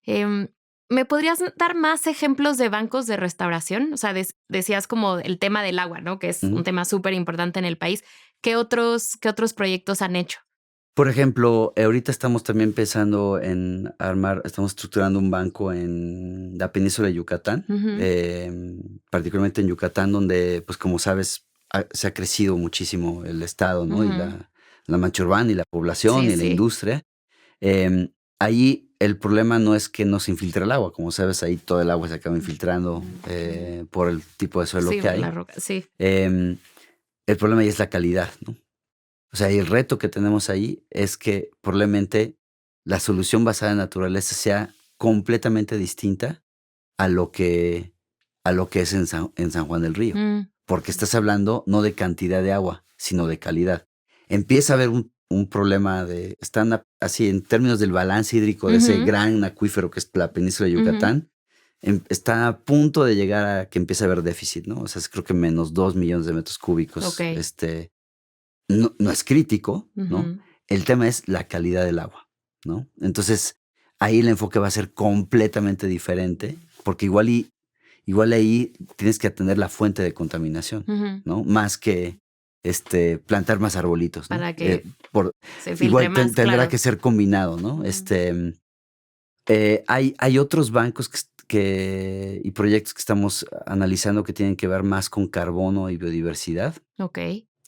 Em, ¿Me podrías dar más ejemplos de bancos de restauración? O sea, decías como el tema del agua, ¿no? Que es un tema súper importante en el país. ¿Qué otros proyectos han hecho? Por ejemplo, ahorita estamos también pensando en estamos estructurando un banco en la península de Yucatán, Ujú, particularmente en Yucatán, donde, pues como sabes, se ha crecido muchísimo el estado, ¿no? Y ujú. la mancha urbana y la población Sí, y la sí. industria. Ahí el problema no es que no se infiltre el agua, como sabes, ahí todo el agua se acaba infiltrando por el tipo de suelo Sí, que por la hay. roca, sí. Em, el problema ahí es la calidad, ¿no? O sea, y el reto que tenemos ahí es que probablemente la solución basada en naturaleza sea completamente distinta a lo que, a lo que es en San Juan del Río. Mm, Porque estás hablando no de cantidad de agua, sino de calidad. Empieza a haber un problema así en términos del balance hídrico de ese ujú, gran acuífero que es la península de ujú. Yucatán. Está a punto de llegar a que empiece a haber déficit, ¿no? O sea, creo que menos 2 millones de metros Ok. cúbicos, no es crítico, ¿no? Ujú, El tema es la calidad del agua, ¿no? Entonces, ahí el enfoque va a ser completamente diferente, porque igual ahí tienes que atender la fuente de contaminación, ujú. ¿no? Más que plantar más arbolitos, ¿no? Para que Por, se filtre igual más, tendrá claro. que ser combinado, ¿no? Mm, Hay otros bancos y proyectos que estamos analizando que tienen que ver más con carbono y biodiversidad. Ok.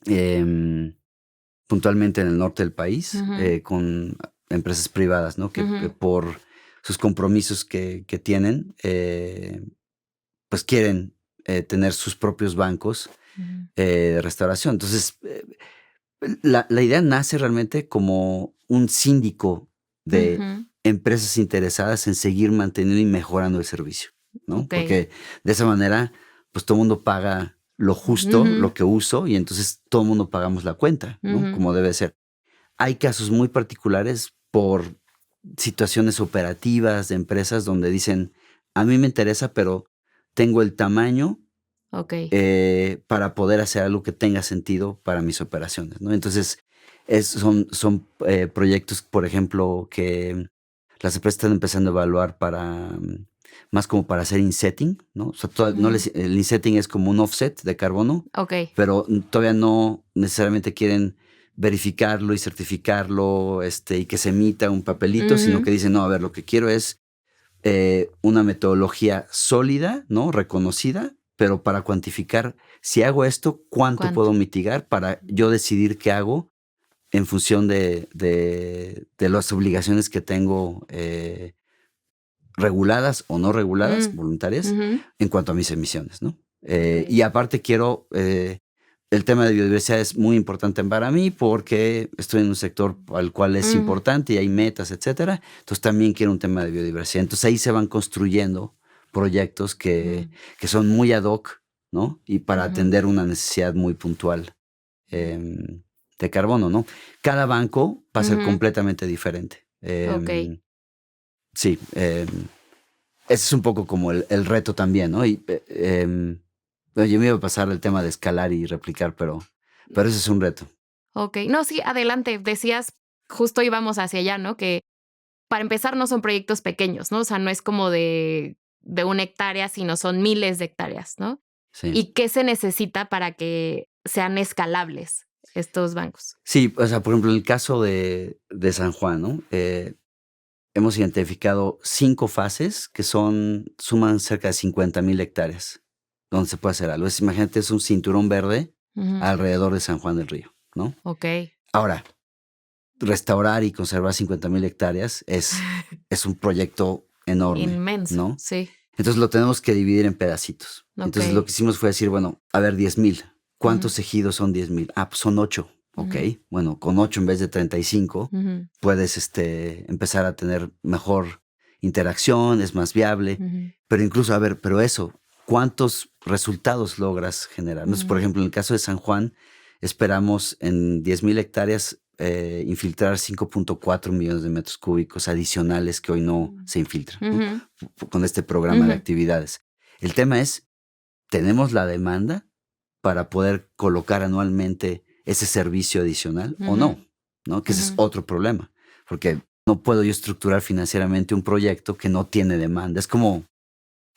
em, Puntualmente en el norte del país, Ujú, con empresas privadas, ¿no? Que ujú, por sus compromisos que tienen, pues quieren tener sus propios bancos ujú, de restauración. Entonces, la idea nace realmente como un síndico de ujú. empresas interesadas en seguir manteniendo y mejorando el servicio, ¿no? Ok. Porque de esa manera, pues todo el mundo paga lo justo, Ujú, lo que uso, y entonces todo el mundo pagamos la cuenta, ¿no? ujú, Como debe ser. Hay casos muy particulares por situaciones operativas de empresas donde dicen, a mí me interesa, pero tengo el tamaño ok. para poder hacer algo que tenga sentido para mis operaciones, ¿no? Entonces, son proyectos, por ejemplo, que las empresas están empezando a evaluar más como para hacer insetting, ¿no? O sea, no Mm, el insetting es como un offset de carbono, ok. pero todavía no necesariamente quieren verificarlo y certificarlo, y que se emita un papelito, sino Ujú, que dicen, no, a ver, lo que quiero es una metodología sólida, ¿no? Reconocida, pero para cuantificar si hago esto, cuánto ¿cuánto? puedo mitigar para yo decidir qué hago en función de las obligaciones que tengo reguladas o no reguladas, Mm, voluntarias, ujú, en cuanto a mis emisiones, ¿no? ok. Y aparte el tema de biodiversidad es muy importante para mí porque estoy en un sector al cual es Mm, importante y hay metas, etcétera. Entonces también quiero un tema de biodiversidad. Entonces ahí se van construyendo proyectos que, mm, que son muy ad hoc, ¿no? Y para ujú, atender una necesidad muy puntual de carbono, ¿no? Cada banco va a ser ujú, completamente diferente. ok. Sí, ese es un poco como el reto también, ¿no? Bueno, yo me iba a pasar el tema de escalar y replicar, pero ese es un reto. Ok. No, sí, adelante. Decías, justo íbamos hacia allá, ¿no? Que para empezar no son proyectos pequeños, ¿no? O sea, no es como de 1 hectárea, sino son miles de hectáreas, ¿no? Sí. ¿Y qué se necesita para que sean escalables estos bancos? Sí, o sea, por ejemplo, en el caso de San Juan, ¿no? Hemos identificado 5 fases que suman cerca de 50,000 hectáreas donde se puede hacer algo. Imagínate, es un cinturón verde Ujú, alrededor de San Juan del Río, ¿no? ok. Ahora, restaurar y conservar 50,000 hectáreas es un proyecto enorme, Inmenso, ¿no? sí. Entonces lo tenemos que dividir en pedacitos. Ok. Entonces lo que hicimos fue decir, bueno, a ver, 10,000. Ujú, ¿Cuántos ejidos son 10,000? Ah, pues son 8. Ok. ujú, Bueno, con 8 en vez de 35 ujú, puedes empezar a tener mejor interacción, es más viable. ujú, Pero incluso, a ver, pero eso, ¿cuántos resultados logras generar? Entonces, por ujú, ejemplo, en el caso de San Juan, esperamos en 10,000 hectáreas infiltrar 5.4 millones de metros cúbicos adicionales que hoy no se infiltran, ¿no? ujú, Con este programa de ujú, actividades. El tema es, ¿tenemos la demanda para poder colocar anualmente ese servicio adicional o ujú, no? ¿No? Que ese es ujú. otro problema, porque no puedo yo estructurar financieramente un proyecto que no tiene demanda. Es como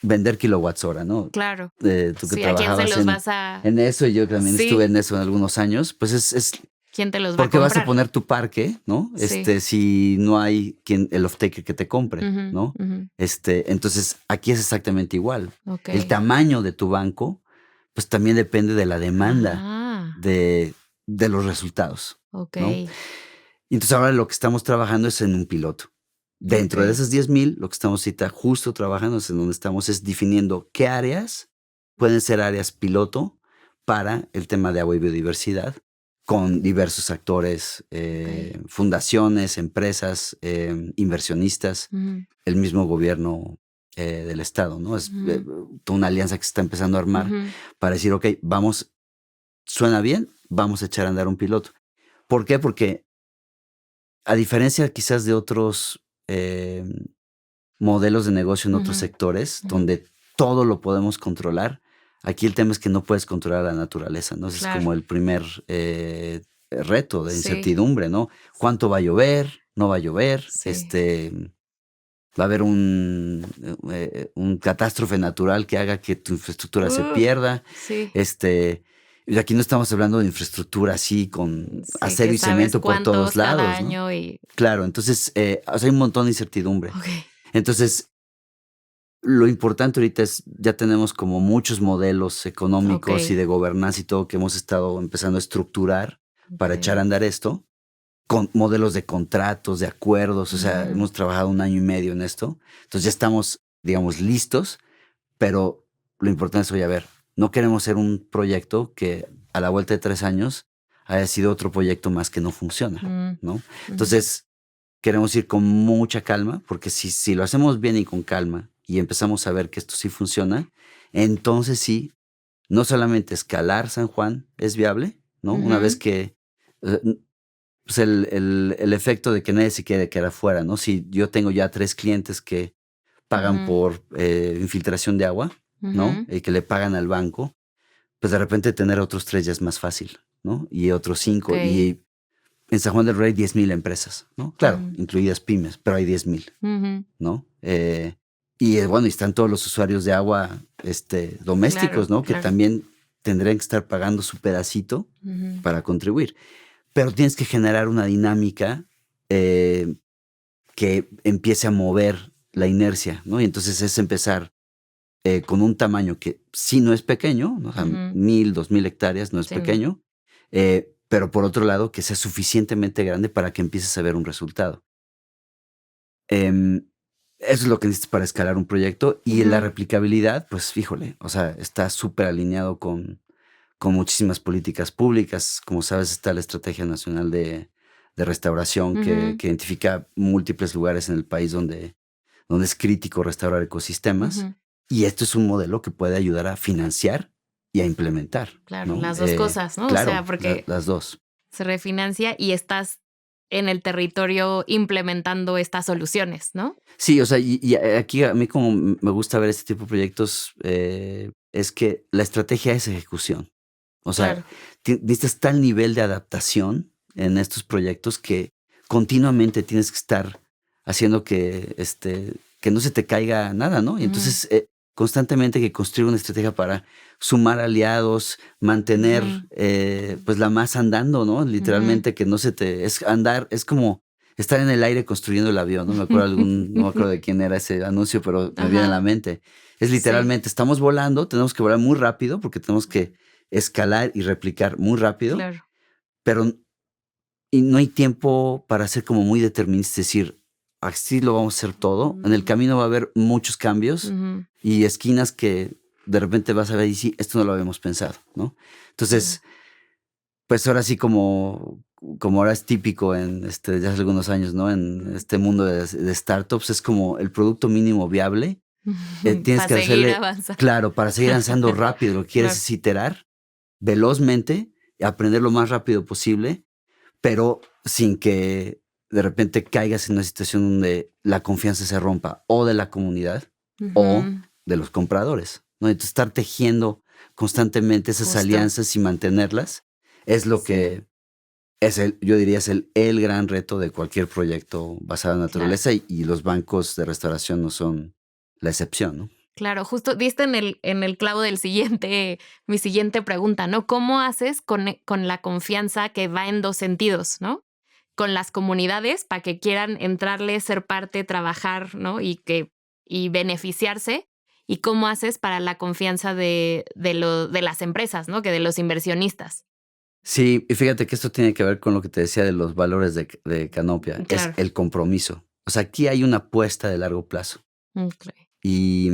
vender kilowatts hora, ¿no? Claro. Tú que Sí, ¿a quién se trabajabas los vas a...? en eso y yo también estuve Sí, en eso en algunos años, pues es ¿quién te los va a ¿por qué vas a comprar? poner tu parque, no? Sí. Si no hay el off-taker que te compre, Ujú, ¿no? ujú. Entonces aquí es exactamente igual. Ok. El tamaño de tu banco, pues también depende de la demanda Ah, de los resultados, ok, ¿no? Y entonces ahora lo que estamos trabajando es en un piloto. ok. Dentro de esas 10,000, lo que estamos ahorita justo trabajando es en donde estamos es definiendo qué áreas pueden ser áreas piloto para el tema de agua y biodiversidad con diversos actores, Ok. fundaciones, empresas, inversionistas, Ujú, el mismo gobierno del estado, ¿no? Es ujú, toda una alianza que se está empezando a armar ujú, para decir, ok, vamos, suena bien, vamos a echar a andar un piloto. ¿Por qué? Porque a diferencia quizás de otros modelos de negocio en otros ujú, sectores ujú. donde todo lo podemos controlar, aquí el tema es que no puedes controlar la naturaleza, ¿no? Ese es Claro, como el primer reto de sí, incertidumbre, ¿no? ¿Cuánto va a llover? ¿No va a llover? sí. Va a haber un catástrofe natural que haga que tu infraestructura se Uh, pierda. sí, Y aquí no estamos hablando de infraestructura así con sí, acero que y sabes cemento por todos cuántos cada lados, ¿no? año y... Claro, entonces o sea, hay un montón de incertidumbre. Ok, Entonces, lo importante ahorita es, ya tenemos como muchos modelos ok, económicos y de gobernanza y todo que hemos estado empezando a estructurar para echar a ok. andar esto, con modelos de contratos, de acuerdos, o sea, Ujú, hemos trabajado 1 año y medio en esto, entonces ya estamos, digamos, listos, pero lo importante es, oye, a ver, no queremos ser un proyecto que a la vuelta de 3 años haya sido otro proyecto más que no funciona, mm, ¿no? ujú, Entonces, queremos ir con mucha calma, porque si lo hacemos bien y con calma y empezamos a ver que esto sí funciona, entonces sí, no solamente escalar San Juan es viable, ¿no? Una vez ujú, que, pues el efecto de que nadie se quede quedar afuera, ¿no? Si yo tengo ya 3 clientes que pagan ujú, por infiltración de agua, ¿no? ujú. Y que le pagan al banco, pues de repente tener otros 3 ya es más fácil, ¿no? Y otros Ok, 5. Y en San Juan del Rey 10,000 empresas, ¿no? Claro, mm, incluidas pymes, pero hay 10,000, ujú, ¿no? Bueno, y están todos los usuarios de agua domésticos, claro, ¿no? Que claro. también tendrían que estar pagando su pedacito Ujú, para contribuir. Pero tienes que generar una dinámica eh, que empiece a mover la inercia, ¿no? Y entonces es empezar con un tamaño que sí no es pequeño, ¿no? O sea, ujú. 1,000, 2,000 hectáreas no es Sí, no. pequeño, pero por otro lado, que sea suficientemente grande para que empieces a ver un resultado. Em, Eso es lo que necesitas para escalar un proyecto y la Ujú, replicabilidad, pues fíjole, o sea, está súper alineado con muchísimas políticas públicas. Como sabes, está la Estrategia Nacional de Restauración ujú, que identifica múltiples lugares en el país donde es crítico restaurar ecosistemas. ujú. Y esto es un modelo que puede ayudar a financiar y a implementar, Claro, ¿no? las dos cosas, ¿no? O sea, Claro, porque las dos. se refinancia y estás en el territorio implementando estas soluciones, ¿no? Sí, o sea, y aquí a mí como me gusta ver este tipo de proyectos, es que la estrategia es ejecución. O sea, Claro. necesitas tal nivel de adaptación en estos proyectos que continuamente tienes que estar haciendo que no se te caiga nada, ¿no? Y Ujú, entonces, constantemente hay que construir una estrategia para sumar aliados, mantener, ujú, pues, la masa andando, ¿no? ujú. Literalmente que no se te es andar, es como estar en el aire construyendo el avión, ¿no? No me acuerdo de quién era ese anuncio, pero me viene a la Ajá, mente. Es sí, literalmente, estamos volando, tenemos que volar muy rápido porque tenemos que escalar y replicar muy rápido, claro. pero y no hay tiempo para ser como muy determinista, es decir, así lo vamos a hacer todo. En el Mm, camino va a haber muchos cambios ujú, y esquinas que de repente vas a ver y sí, esto no lo habíamos pensado, ¿no? mm, Entonces, pues ahora sí como ahora es típico en ya hace algunos años, ¿no? En mm. este mundo de startups, es como el producto mínimo viable. Tienes Para que seguir hacerle, avanzando. claro, para seguir avanzando rápido, lo que quieres Claro. es iterar velozmente, aprender lo más rápido posible, pero sin que de repente caigas en una situación donde la confianza se rompa o de la comunidad o Ujú, de los compradores, ¿no? Entonces, estar tejiendo constantemente esas justo, alianzas y mantenerlas es lo sí. que yo diría, es el gran reto de cualquier proyecto basado en Claro. naturaleza y los bancos de restauración no son la excepción, ¿no? Claro, justo diste en el clavo del mi siguiente pregunta, ¿no? ¿Cómo haces con la confianza que va en dos sentidos, ¿no? Con las comunidades para que quieran entrarle, ser parte, trabajar, ¿no? Y beneficiarse. ¿Y cómo haces para la confianza de las empresas, ¿no? Que de los inversionistas. Sí, y fíjate que esto tiene que ver con lo que te decía de los valores de Canopia, es Claro. el compromiso. O sea, aquí hay una apuesta de largo plazo. Ok. Y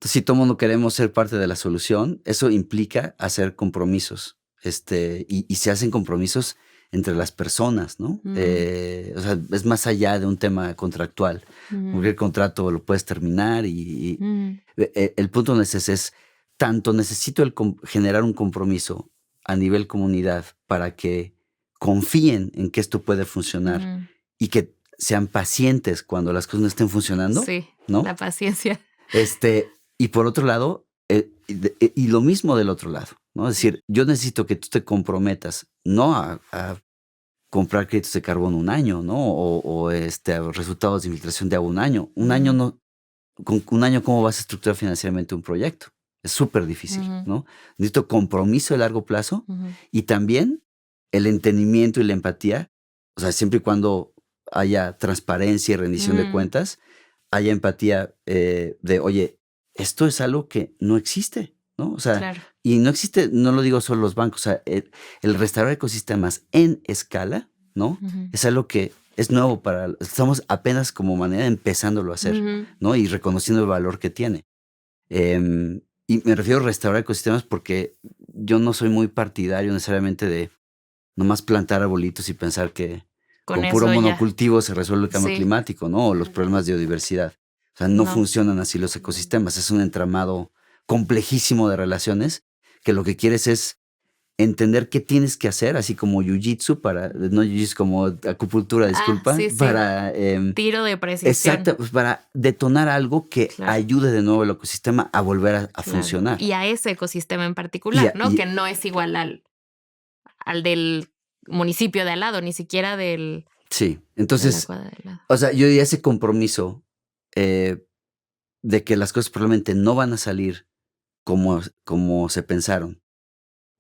si todo mundo queremos ser parte de la solución, eso implica hacer compromisos. Y se hacen compromisos entre las personas, ¿no? O sea, es más allá de un tema contractual. Porque el contrato lo puedes terminar y el punto no es ese, es tanto necesito generar un compromiso a nivel comunidad para que confíen en que esto puede funcionar y que sean pacientes cuando las cosas no estén funcionando, Sí, ¿no? la paciencia. Y por otro lado, y lo mismo del otro lado, ¿no? Es decir, yo necesito que tú te comprometas no a comprar créditos de carbono un año, ¿no? O resultados de infiltración de agua un año. Un año no, con un año, ¿cómo vas a estructurar financieramente un proyecto? Es súper difícil, ¿no? Necesito compromiso de largo plazo y también el entendimiento y la empatía, o sea, siempre y cuando haya transparencia y rendición de cuentas, haya empatía de, oye, esto es algo que no existe, ¿no? O sea, Claro. y no existe, no lo digo solo los bancos, o sea, el restaurar ecosistemas en escala, ¿no? Es algo que es nuevo estamos apenas como humanidad empezándolo a hacer, ¿no? Y reconociendo el valor que tiene. Y me refiero a restaurar ecosistemas porque yo no soy muy partidario necesariamente de nomás plantar arbolitos y pensar que con puro eso ya. monocultivo se resuelve el cambio Sí. climático, ¿no? O los problemas de biodiversidad. O sea, no funcionan así los ecosistemas. Es un entramado complejísimo de relaciones que lo que quieres es entender qué tienes que hacer, así como jiu-jitsu no jiu-jitsu, como acupuntura, disculpa, sí, sí. para Tiro de precisión. exacto, pues para detonar algo que Claro. ayude de nuevo al ecosistema a volver a Claro. funcionar. Y a ese ecosistema en particular, ¿no? Que no es igual al del municipio de al lado, ni siquiera del Sí, de la entonces, cuadra de al lado. o sea, yo diría ese compromiso de que las cosas probablemente no van a salir como se pensaron.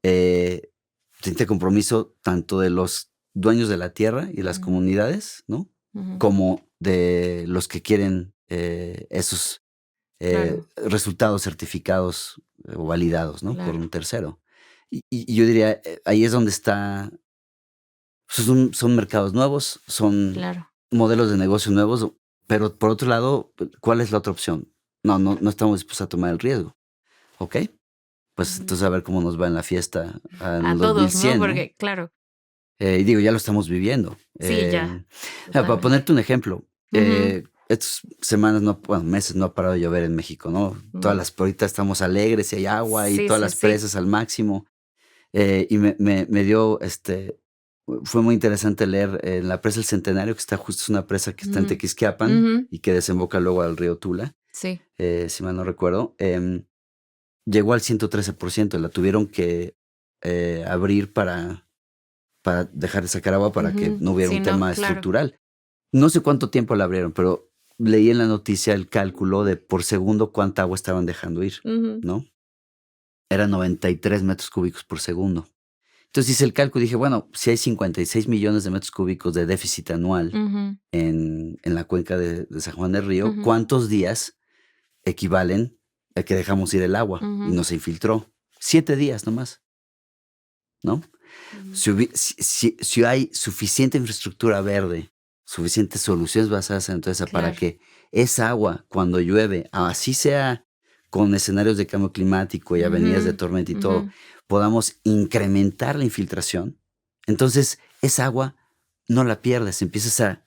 Este compromiso tanto de los dueños de la tierra y las comunidades, ¿no? Como de los que quieren esos Claro. resultados certificados o validados, ¿no? Por Claro. un tercero. Y yo diría, ahí es donde está, son mercados nuevos, son Claro. modelos de negocio nuevos, pero por otro lado, ¿cuál es la otra opción? No estamos dispuestos a tomar el riesgo, ¿ok? Pues entonces a ver cómo nos va en la fiesta en A el todos, 2100, ¿no? ¿no? Porque, claro. Y digo, ya lo estamos viviendo. Sí, ya. Para Totalmente. ponerte un ejemplo, estas semanas, meses no ha parado de llover en México, ¿no? Todas las, ahorita estamos alegres y hay agua y Sí, todas sí, las sí. presas al máximo. Y me dio, fue muy interesante leer en la presa El Centenario, que está justo, es una presa que está en Tequisquiapan y que desemboca luego al río Tula, Sí. si mal no recuerdo. Llegó al 113%, la tuvieron que abrir para dejar de sacar agua para que no hubiera Sí, un no, tema claro. estructural. No sé cuánto tiempo la abrieron, pero leí en la noticia el cálculo de por segundo cuánta agua estaban dejando ir, ¿no? Era 93 metros cúbicos por segundo. Entonces hice el cálculo y dije, bueno, si hay 56 millones de metros cúbicos de déficit anual en la cuenca de San Juan del Río, ¿cuántos días equivalen a que dejamos ir el agua y no se infiltró? 7 días nomás, ¿no? Si hay suficiente infraestructura verde, suficientes soluciones basadas en toda esa para que esa agua, cuando llueve, así sea con escenarios de cambio climático y avenidas de tormenta y todo, podamos incrementar la infiltración, entonces esa agua no la pierdes, empiezas a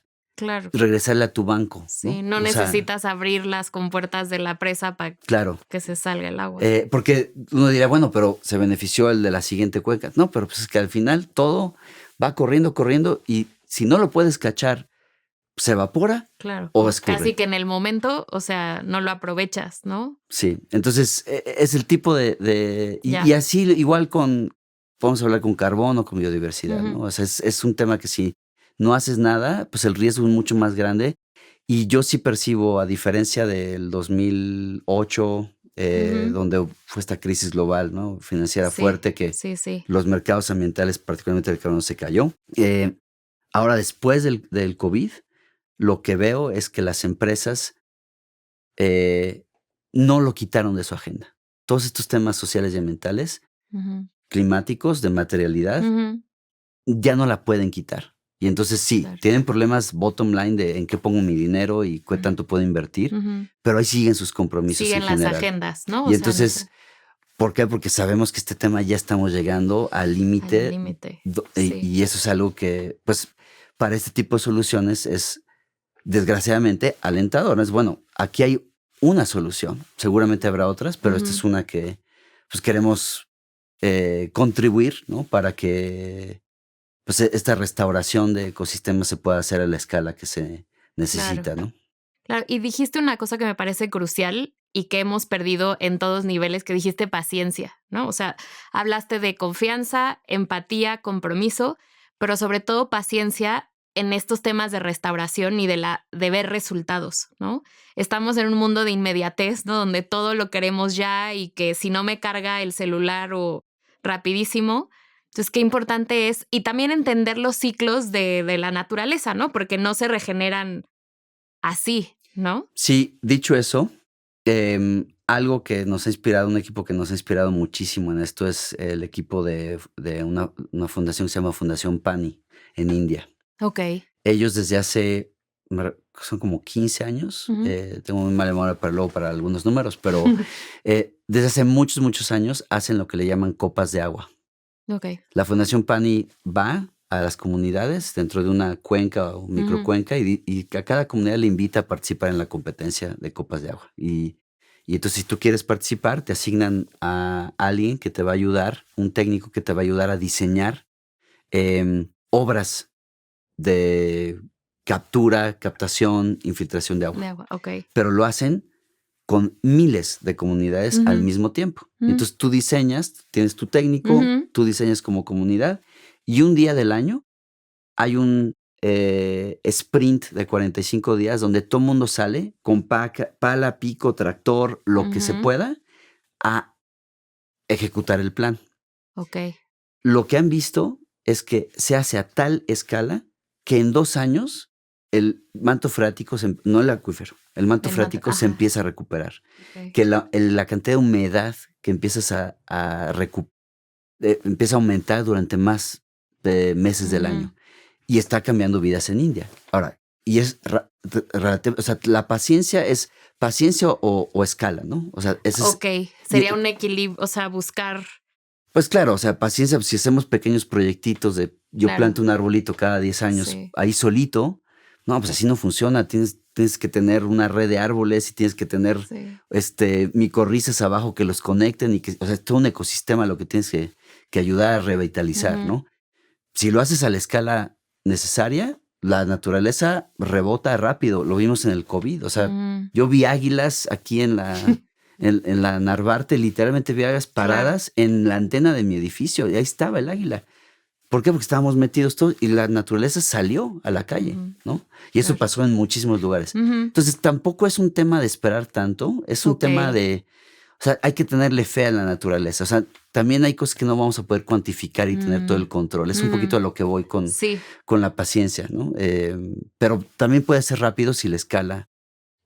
regresarle a tu banco. Sí, no necesitas abrir las compuertas de la presa para que se salga el agua. Porque uno diría, bueno, pero se benefició el de la siguiente cuenca. No, pero pues es que al final todo va corriendo y si no lo puedes cachar, se evapora o escurre. Casi que en el momento, o sea, no lo aprovechas, ¿no? Sí, entonces es el tipo de y así igual con podemos hablar con carbono, con biodiversidad, ¿no? Ujú, O sea, es un tema que si no haces nada, pues el riesgo es mucho más grande. Y yo sí percibo, a diferencia del 2008, ujú. donde fue esta crisis global, ¿no? Financiera Sí, fuerte, que sí, sí. los mercados ambientales, particularmente el carbono, se cayó. Ahora, después del COVID, lo que veo es que las empresas eh, no lo quitaron de su agenda. Todos estos temas sociales y ambientales, Ujú, climáticos, de materialidad, ujú, ya no la pueden quitar. Y entonces sí, claro. tienen problemas bottom line de en qué pongo mi dinero y qué Ujú, tanto puedo invertir, ujú. pero ahí siguen sus compromisos en Siguen las general. agendas, ¿no? O Y sea, en entonces, ese ¿por qué? Porque sabemos que este tema ya estamos llegando al al límite límite. y, Sí, y eso es algo que, pues, para este tipo de soluciones es desgraciadamente alentador. Es bueno, aquí hay una solución. Seguramente habrá otras, pero esta ujú, es una que pues queremos contribuir, ¿no? Para que pues esta restauración de ecosistemas se pueda hacer a la escala que se claro. necesita, ¿no? Claro, y dijiste una cosa que me parece crucial y que hemos perdido en todos niveles, que dijiste paciencia, ¿no? O sea, hablaste de confianza, empatía, compromiso, pero sobre todo paciencia en estos temas de restauración y de ver resultados, ¿no? Estamos en un mundo de inmediatez, ¿no? Donde todo lo queremos ya y que si no me carga el celular o rapidísimo, entonces qué importante es y también entender los ciclos de la naturaleza, ¿no? Porque no se regeneran así, ¿no? Sí, dicho eso, algo que nos ha inspirado, un equipo que nos ha inspirado muchísimo en esto es el equipo de una fundación que se llama Fundación Pani en India. Okey. Ellos desde hace, son como 15 años, Ujú. tengo muy mala memoria para luego para algunos números, pero desde hace muchos, muchos años hacen lo que le llaman copas de agua. Okey. La Fundación Pani va a las comunidades dentro de una cuenca o Ujú. microcuenca y a cada comunidad le invita a participar en la competencia de copas de agua. Y entonces, si tú quieres participar, te asignan a alguien que te va a ayudar, un técnico que te va a ayudar a diseñar obras de captura, captación, infiltración de De agua, agua, okey. pero lo hacen con miles de comunidades al Ujú, mismo tiempo. mm, Entonces tú diseñas, tienes tu técnico, ujú. tú diseñas como comunidad y un día del año hay un sprint de 45 días donde todo el mundo sale con pala, pico, tractor, lo que se Ujú. pueda a ejecutar el plan. Okey. Lo que han visto es que se hace a tal escala que en 2 años el manto freático no el acuífero, el manto El manto freático se ajá, empieza a recuperar, okey. que la cantidad de humedad que empiezas empieza a aumentar durante más, meses del Ujú. año, y está cambiando vidas en India. Ahora, y es relativo, o sea, la paciencia es paciencia o escala, ¿no? O sea, ese es Okey, y sería un equilibrio, o sea, buscar pues claro, o sea, paciencia, pues, si hacemos pequeños proyectitos de yo claro, planto un arbolito cada 10 años sí, ahí solito, no, pues así no funciona. Tienes que tener una red de árboles y tienes que tener, sí. micorrizas abajo que los conecten y que, o sea, es todo un ecosistema lo que tienes que ayudar a revitalizar, Ujú. ¿no? Si lo haces a la escala necesaria, la naturaleza rebota rápido. Lo vimos en el COVID. O sea, Mm, yo vi águilas aquí en la Narvarte, literalmente vi águilas claro. paradas en la antena de mi edificio y ahí estaba el águila. ¿Por qué? Porque estábamos metidos todos y la naturaleza salió a la calle, Ujú, ¿no? Y eso claro. pasó en muchísimos lugares. Ujú. Entonces, tampoco es un tema de esperar tanto, es un tema Okey. de, o sea, hay que tenerle fe a la naturaleza. O sea, también hay cosas que no vamos a poder cuantificar y tener todo Mm, el control. Es un poquito mm, a lo que voy sí, con la paciencia, ¿no? Pero también puede ser rápido si la escala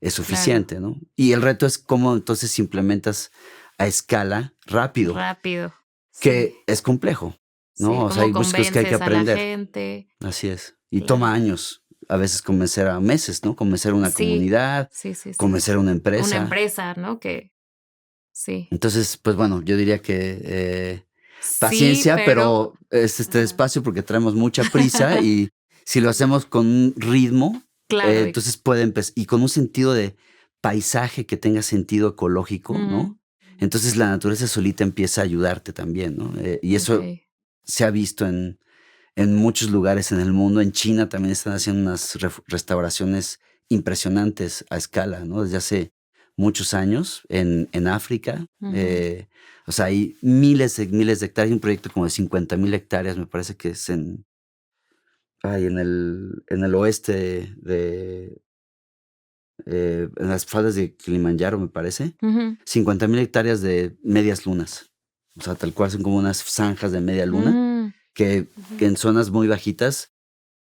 es claro, suficiente, ¿no? Y el reto es cómo entonces implementas a escala rápido, rápido, sí, que es complejo, ¿no? sí, O sea, cómo hay muchas cosas que hay que convences a la aprender. gente, Así es. Y claro. toma años, a veces convencer a meses, ¿no? Convencer a una Sí, comunidad, sí, sí, sí. convencer a una Una empresa. empresa, ¿no? Que sí. Entonces, pues bueno, yo diría que Sí, paciencia, pero pero es ajá. despacio porque traemos mucha prisa y si lo hacemos con un ritmo, Claro, entonces puede empezar y con un sentido de paisaje que tenga sentido ecológico, mm, ¿no? Entonces la naturaleza solita empieza a ayudarte también, ¿no? Y eso okey. se ha visto en muchos lugares en el mundo. En China también están haciendo unas restauraciones impresionantes a escala, ¿no? Desde hace muchos años en África. Ujú. O sea, hay miles de hectáreas. Hay un proyecto como de 50,000 hectáreas, me parece que es en el oeste en las faldas de Kilimanjaro, me parece. Ujú. 50,000 hectáreas de medias lunas. O sea, tal cual son como unas zanjas de media luna Mm. que Ujú. en zonas muy bajitas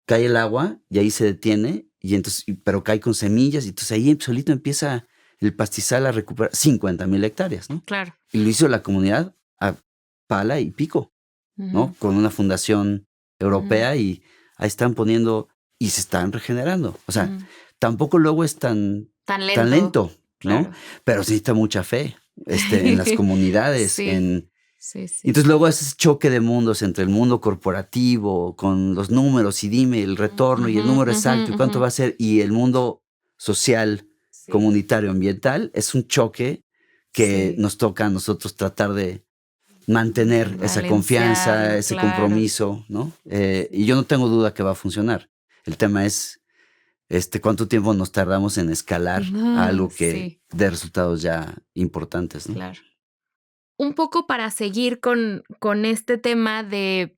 cae el agua y ahí se detiene, y entonces, pero cae con semillas, y entonces ahí solito empieza el pastizal a recuperar 50,000 hectáreas, ¿no? Claro. Y lo hizo la comunidad a pala y pico, Ujú. ¿no? Con una fundación Ujú. europea, y ahí están poniendo y se están regenerando. O sea, Ujú. tampoco luego es Tan tan lento, lento, ¿no? claro. Pero se necesita mucha fe, en las comunidades, Sí, sí, y sí. entonces luego ese choque de mundos entre el mundo corporativo con los números y dime el retorno y el Ujú, número ujú, exacto y ujú. cuánto va a ser, y el mundo social, Sí, comunitario, ambiental, es un choque que sí. nos toca a nosotros tratar de mantener esa confianza, Balancearlo, ese claro. compromiso, ¿no? Y Sí. yo no tengo duda que va a funcionar. El tema es cuánto tiempo nos tardamos en escalar a No, algo que sí, dé resultados ya importantes, ¿no? claro. Un poco para seguir con este tema de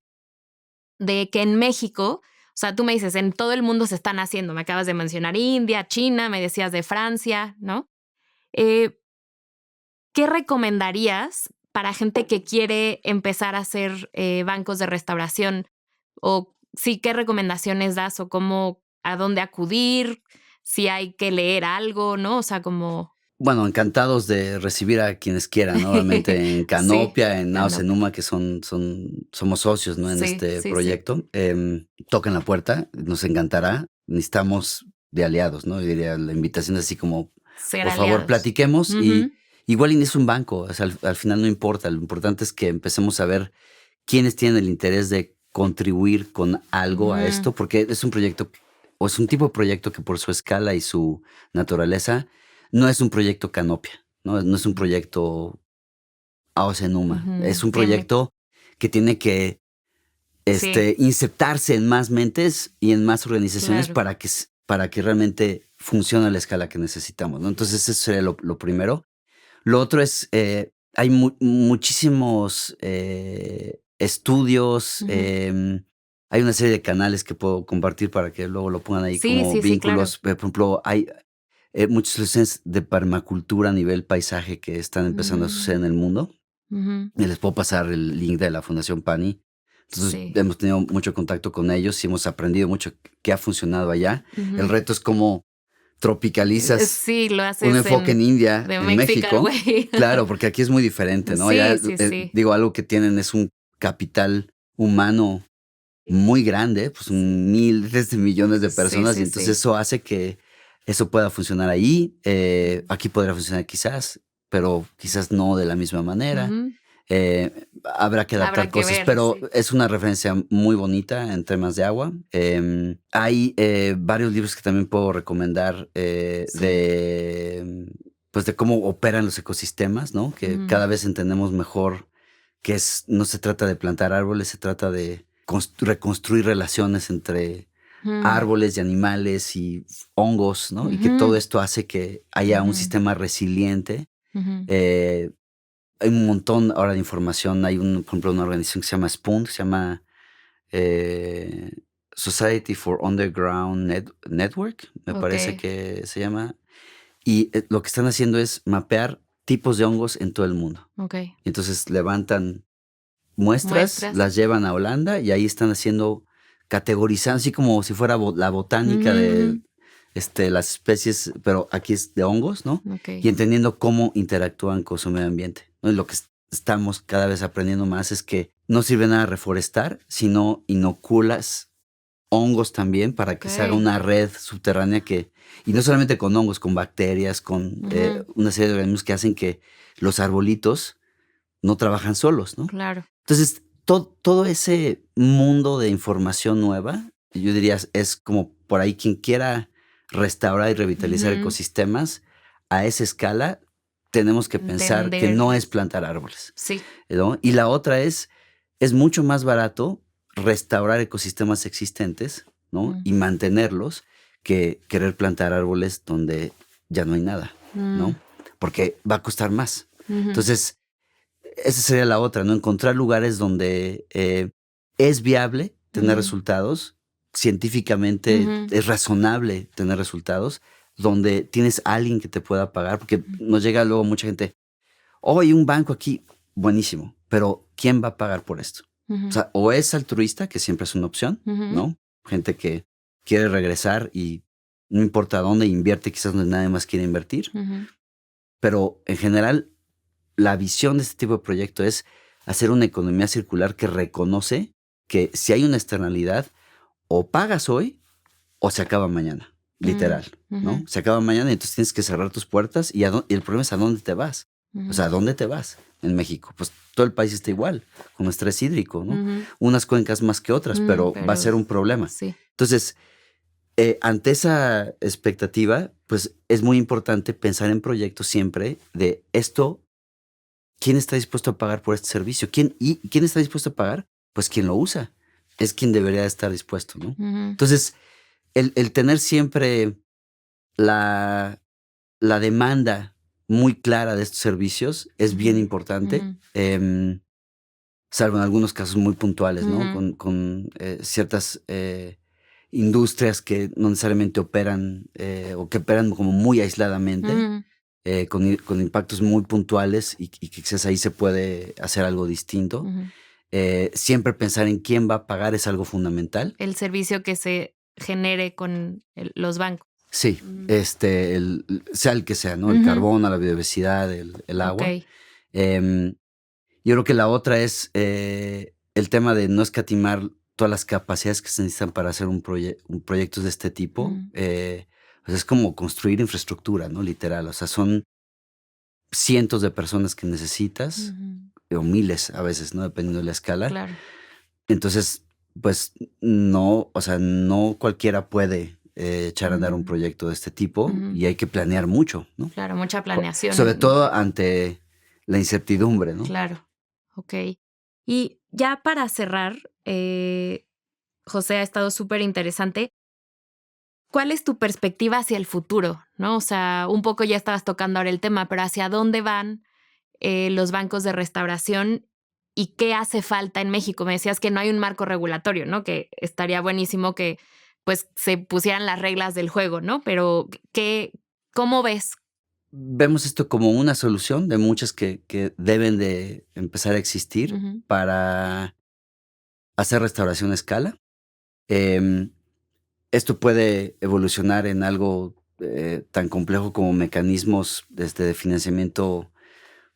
que en México, o sea, tú me dices, en todo el mundo se están haciendo, me acabas de mencionar India, China, me decías de Francia, ¿no? Eh, ¿Qué recomendarías para gente que quiere empezar a hacer, bancos de restauración? O sí, ¿qué recomendaciones das o cómo a dónde acudir? Si hay que leer algo, ¿no? O sea, como Bueno, encantados de recibir a quienes quieran, ¿no? Obviamente en sí, Canopia, en Naos Canopy. Enuma, que somos socios, ¿no? En Sí, este sí, sí. proyecto. Toquen la puerta, nos encantará. Necesitamos de aliados, ¿no? Yo diría, la invitación es así como, Ser por favor, aliados. platiquemos, y Ujú. igual y es un banco, o sea, al final no importa, lo importante es que empecemos a ver quiénes tienen el interés de contribuir con algo a Mm, esto, porque es un proyecto o es un tipo de proyecto que por su escala y su naturaleza no es un proyecto Canopia, no es un mm, proyecto Aocenuma, es ujú. un Tiene proyecto que tiene que sí, insertarse en más mentes y en más organizaciones claro. para que realmente funcione a la escala que necesitamos, ¿no? Entonces, eso sería lo primero. Lo otro es, hay muchísimos estudios, Ujú. hay una serie de canales que puedo compartir para que luego lo pongan ahí Sí, como sí, sí, claro. vínculos. Por ejemplo, hay muchas soluciones de permacultura a nivel paisaje que están empezando a suceder Mm, en el mundo. ujú. Y les puedo pasar el link de la Fundación Pani. Entonces, Sí. hemos tenido mucho contacto con ellos y hemos aprendido mucho qué ha funcionado allá. El Ujú. reto es cómo tropicalizas Sí, lo un haces enfoque en India, de en Mexican México. Way. Claro, porque aquí es muy diferente, ¿no? Ya, Sí, sí, sí. digo, algo que tienen es un capital humano muy grande, pues miles de millones de Sí, personas, y sí, entonces sí. eso hace que eso pueda funcionar ahí. Aquí podrá funcionar quizás, pero quizás no de la misma manera. Ujú. Habrá que adaptar Habrá que cosas, ver, pero sí. es una referencia muy bonita en temas de agua. Hay varios libros que también puedo recomendar Sí. pues de cómo operan los ecosistemas, ¿no? Que Ujú. cada vez entendemos mejor que no se trata de plantar árboles, se trata de reconstruir relaciones entre Mm. árboles y animales y hongos, ¿no? Y que todo Ujú. esto hace que haya un Ujú. sistema resiliente. Ujú. eh, Hay un montón ahora de información. Hay por ejemplo, una organización que se llama SPUN, que se llama eh, Society for Underground Network, me parece Okey, que se llama. Y lo que están haciendo es mapear tipos de hongos en todo el mundo. okey. Entonces levantan muestras, Muestras. las llevan a Holanda y ahí están haciendo, categorizando, así como si fuera la botánica Ujú, ujú. de las especies, pero aquí es de hongos, ¿no? Y Okey. entendiendo cómo interactúan con su medio ambiente, ¿no? Y lo que estamos cada vez aprendiendo más es que no sirve nada reforestar, sino inoculas hongos también para que se haga Okey. una red subterránea y no solamente con hongos, con bacterias, con Ujú. una serie de organismos que hacen que los arbolitos no trabajan solos, ¿no? Claro. Entonces, todo ese mundo de información nueva, yo diría, es como por ahí quien quiera restaurar y revitalizar Ujú. ecosistemas a esa escala, tenemos que pensar que Entender. no es plantar árboles, Sí. ¿no? Y la otra es mucho más barato restaurar ecosistemas existentes, ¿no? Mm. Y mantenerlos que querer plantar árboles donde ya no hay nada, Mm. ¿no? porque va a costar más. Ujú. Entonces, esa sería la otra, ¿no? Encontrar lugares donde es viable tener Ujú. resultados, científicamente Ujú. es razonable tener resultados, donde tienes a alguien que te pueda pagar, porque nos llega luego mucha gente, oh, hay un banco aquí, buenísimo, pero ¿quién va a pagar por esto? O Ujú. sea, o es altruista, que siempre es una opción, Ujú. ¿no? Gente que quiere regresar y no importa dónde invierte, quizás donde nadie más quiere invertir, Ujú. pero en general la visión de este tipo de proyecto es hacer una economía circular que reconoce que si hay una externalidad, o pagas hoy o se acaba mañana, literal, ¿no? Ujú. Se acaba mañana y entonces tienes que cerrar tus puertas y el problema es a dónde te vas. O Ujú. sea, ¿a dónde te vas en México? Pues todo el país está igual, con estrés hídrico, ¿no? Ujú. Unas cuencas más que otras, pero va a Pero ser un problema. sí. Entonces, ante esa expectativa, pues es muy importante pensar en proyectos siempre de esto. ¿Quién está dispuesto a pagar por este servicio? ¿Quién está dispuesto a pagar? Pues quien lo usa. Es quien debería estar dispuesto, ¿no? Ujú. Entonces, el tener siempre la, la demanda muy clara de estos servicios es bien Ujú. importante, Ujú. salvo en algunos casos muy puntuales, ¿no? Ujú. Con ciertas industrias que no necesariamente operan o que operan como muy aisladamente Ujú. con impactos muy puntuales y que quizás ahí se puede hacer algo distinto. Ujú. Siempre pensar en quién va a pagar es algo fundamental. El servicio que se genere con los bancos. Sí, Ujú. sea el que sea, ¿no? El Ujú. carbono, la biodiversidad, el agua. Ok. Em, yo creo que la otra es el tema de no escatimar todas las capacidades que se necesitan para hacer un proyectos de este tipo. Ujú. Pues es como construir infraestructura, ¿no? Literal. O sea, son cientos de personas que necesitas, Ujú. o miles a veces, ¿no? Dependiendo de la escala. Claro. Entonces, pues no, o sea, no cualquiera puede echar a andar un Ujú. proyecto de este tipo Ujú. y hay que planear mucho, ¿no? Claro, mucha planeación. Sobre todo ante la incertidumbre, ¿no? Claro. Ok. Y ya para cerrar, José, ha estado súper interesante. ¿Cuál es tu perspectiva hacia el futuro? ¿No? O sea, un poco ya estabas tocando ahora el tema, pero ¿hacia dónde van los bancos de restauración y qué hace falta en México? Me decías que no hay un marco regulatorio, ¿no? Que estaría buenísimo que pues se pusieran las reglas del juego, ¿no? Pero ¿cómo ves? Vemos esto como una solución de muchas que deben de empezar a existir Ujú. para hacer restauración a escala. Em, Esto puede evolucionar en algo tan complejo como mecanismos de financiamiento,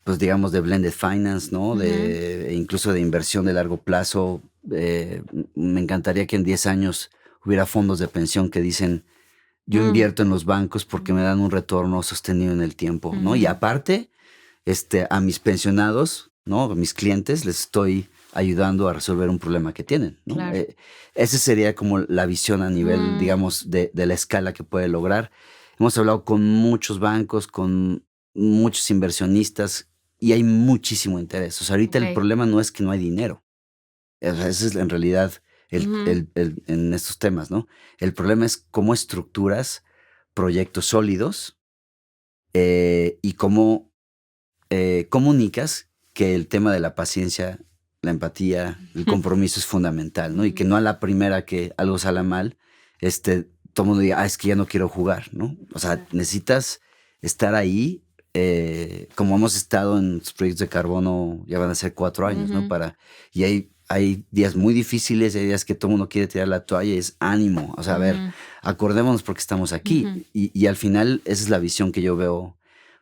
pues digamos, de blended finance, ¿no? Ujú. Incluso de inversión de largo plazo. Me encantaría que en 10 años hubiera fondos de pensión que dicen, yo Mm. invierto en los bancos porque me dan un retorno sostenido en el tiempo, ¿no? Y Ujú. aparte, a mis pensionados, ¿no? A mis clientes les estoy ayudando a resolver un problema que tienen, ¿no? Claro. Esa sería como la visión a nivel, Mm. digamos, de la escala que puede lograr. Hemos hablado con muchos bancos, con muchos inversionistas y hay muchísimo interés. O sea, ahorita el Ok. problema no es que no hay dinero. O sea, ese es en realidad Ujú. en estos temas, ¿no? El problema es cómo estructuras proyectos sólidos y cómo comunicas que el tema de la paciencia, la empatía, el compromiso es fundamental, ¿no? Y que Ujú. no a la primera que algo sale mal, todo el mundo diga, es que ya no quiero jugar, ¿no? O sea, necesitas estar ahí, como hemos estado en los proyectos de carbono, ya van a ser 4 años, ¿no? Ujú. Y hay días muy difíciles, hay días que todo el mundo quiere tirar la toalla y es ánimo. O sea, a ver, Ujú. acordémonos porque estamos aquí. Ujú. Y al final, esa es la visión que yo veo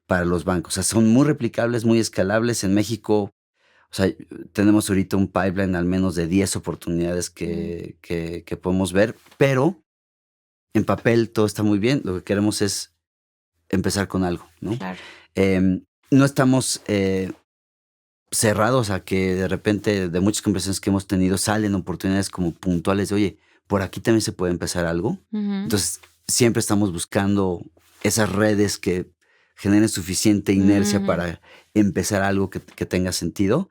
para los bancos. O sea, son muy replicables, muy escalables. En México, o sea, tenemos ahorita un pipeline al menos de 10 oportunidades Mm. que podemos ver, pero en papel todo está muy bien. Lo que queremos es empezar con algo, ¿no? Claro. No estamos cerrados a que de repente de muchas conversaciones que hemos tenido salen oportunidades como puntuales de, oye, por aquí también se puede empezar algo. Ujú. Entonces, siempre estamos buscando esas redes que generen suficiente inercia Ujú. para empezar algo que tenga sentido,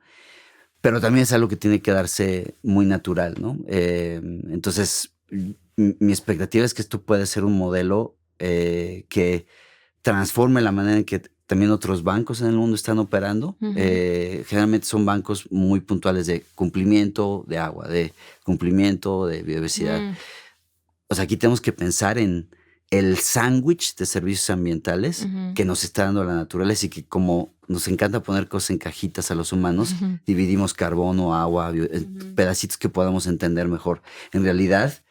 pero también es algo que tiene que darse muy natural, ¿no? Entonces, mi expectativa es que esto puede ser un modelo que transforme la manera en que también otros bancos en el mundo están operando. Generalmente son bancos muy puntuales de cumplimiento de agua, de cumplimiento de biodiversidad. O sea, aquí tenemos que pensar en el sándwich de servicios ambientales que nos está dando la naturaleza y que como nos encanta poner cosas en cajitas a los humanos, dividimos carbono, agua, pedacitos que podamos entender mejor. En realidad,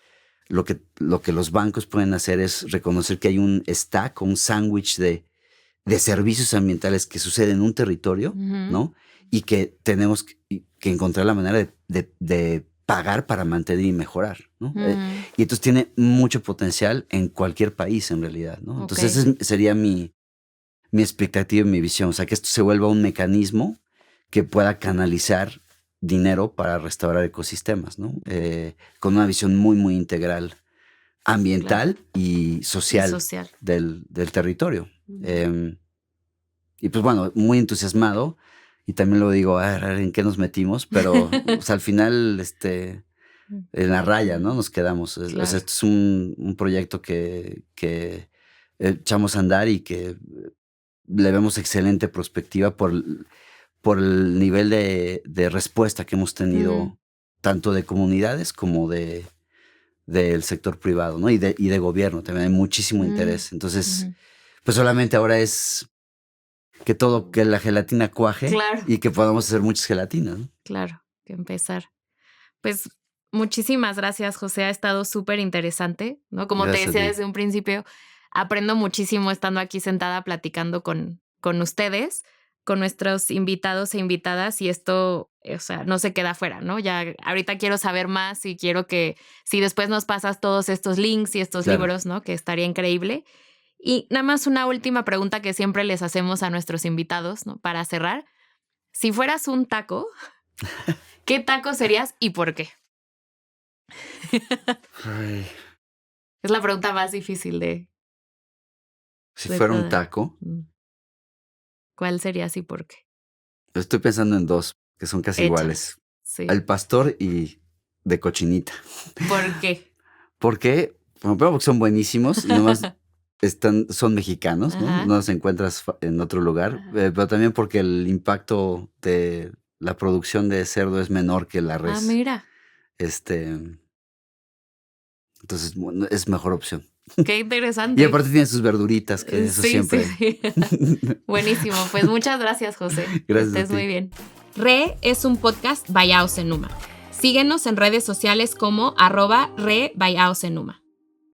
lo que los bancos pueden hacer es reconocer que hay un stack, un sándwich de servicios ambientales que suceden en un territorio, ¿no? Y que tenemos que encontrar la manera de pagar para mantener y mejorar, ¿no? Y entonces tiene mucho potencial en cualquier país en realidad, ¿no? Entonces esa sería mi expectativa y mi visión. O sea, que esto se vuelva un mecanismo que pueda canalizar dinero para restaurar ecosistemas, ¿no? Con una visión muy, muy integral, ambiental y social, del territorio. Y pues bueno, muy entusiasmado. Y también lo digo, a ver, ¿en qué nos metimos? Pero o sea, al final, en la raya, ¿no? Nos quedamos. O sea, esto es un proyecto que echamos a andar y que le vemos excelente perspectiva por el nivel de respuesta que hemos tenido, tanto de comunidades como del sector privado, ¿no? Y de gobierno. También hay muchísimo interés. Entonces, pues solamente ahora es que la gelatina cuaje y que podamos hacer muchas gelatinas, ¿no? Claro, que empezar. Pues muchísimas gracias, José. Ha estado súper interesante, ¿no? Como te decía desde un principio, aprendo muchísimo estando aquí sentada platicando con ustedes, con nuestros invitados e invitadas, y esto, o sea, no se queda fuera, ¿no? Ya ahorita quiero saber más y quiero que si después nos pasas todos estos links y estos libros, ¿no? Que estaría increíble. Y nada más una última pregunta que siempre les hacemos a nuestros invitados, ¿no? Para cerrar. Si fueras un taco, ¿qué taco serías y por qué? Es la pregunta más difícil de... Si fuera un taco. ¿Cuál serías y por qué? Estoy pensando en dos, que son casi iguales. Sí. El pastor y de cochinita. ¿Por qué? Porque son buenísimos y nomás son mexicanos, ¿no? No los encuentras en otro lugar, pero también porque el impacto de la producción de cerdo es menor que la res. Ah, mira. Entonces es mejor opción. Qué interesante. Y aparte tiene sus verduritas, que eso siempre. Sí. Buenísimo. Pues muchas gracias, José. Gracias. Estés muy bien. Re es un podcast by AOC Enuma. Síguenos en redes sociales como @re by AOC Enuma.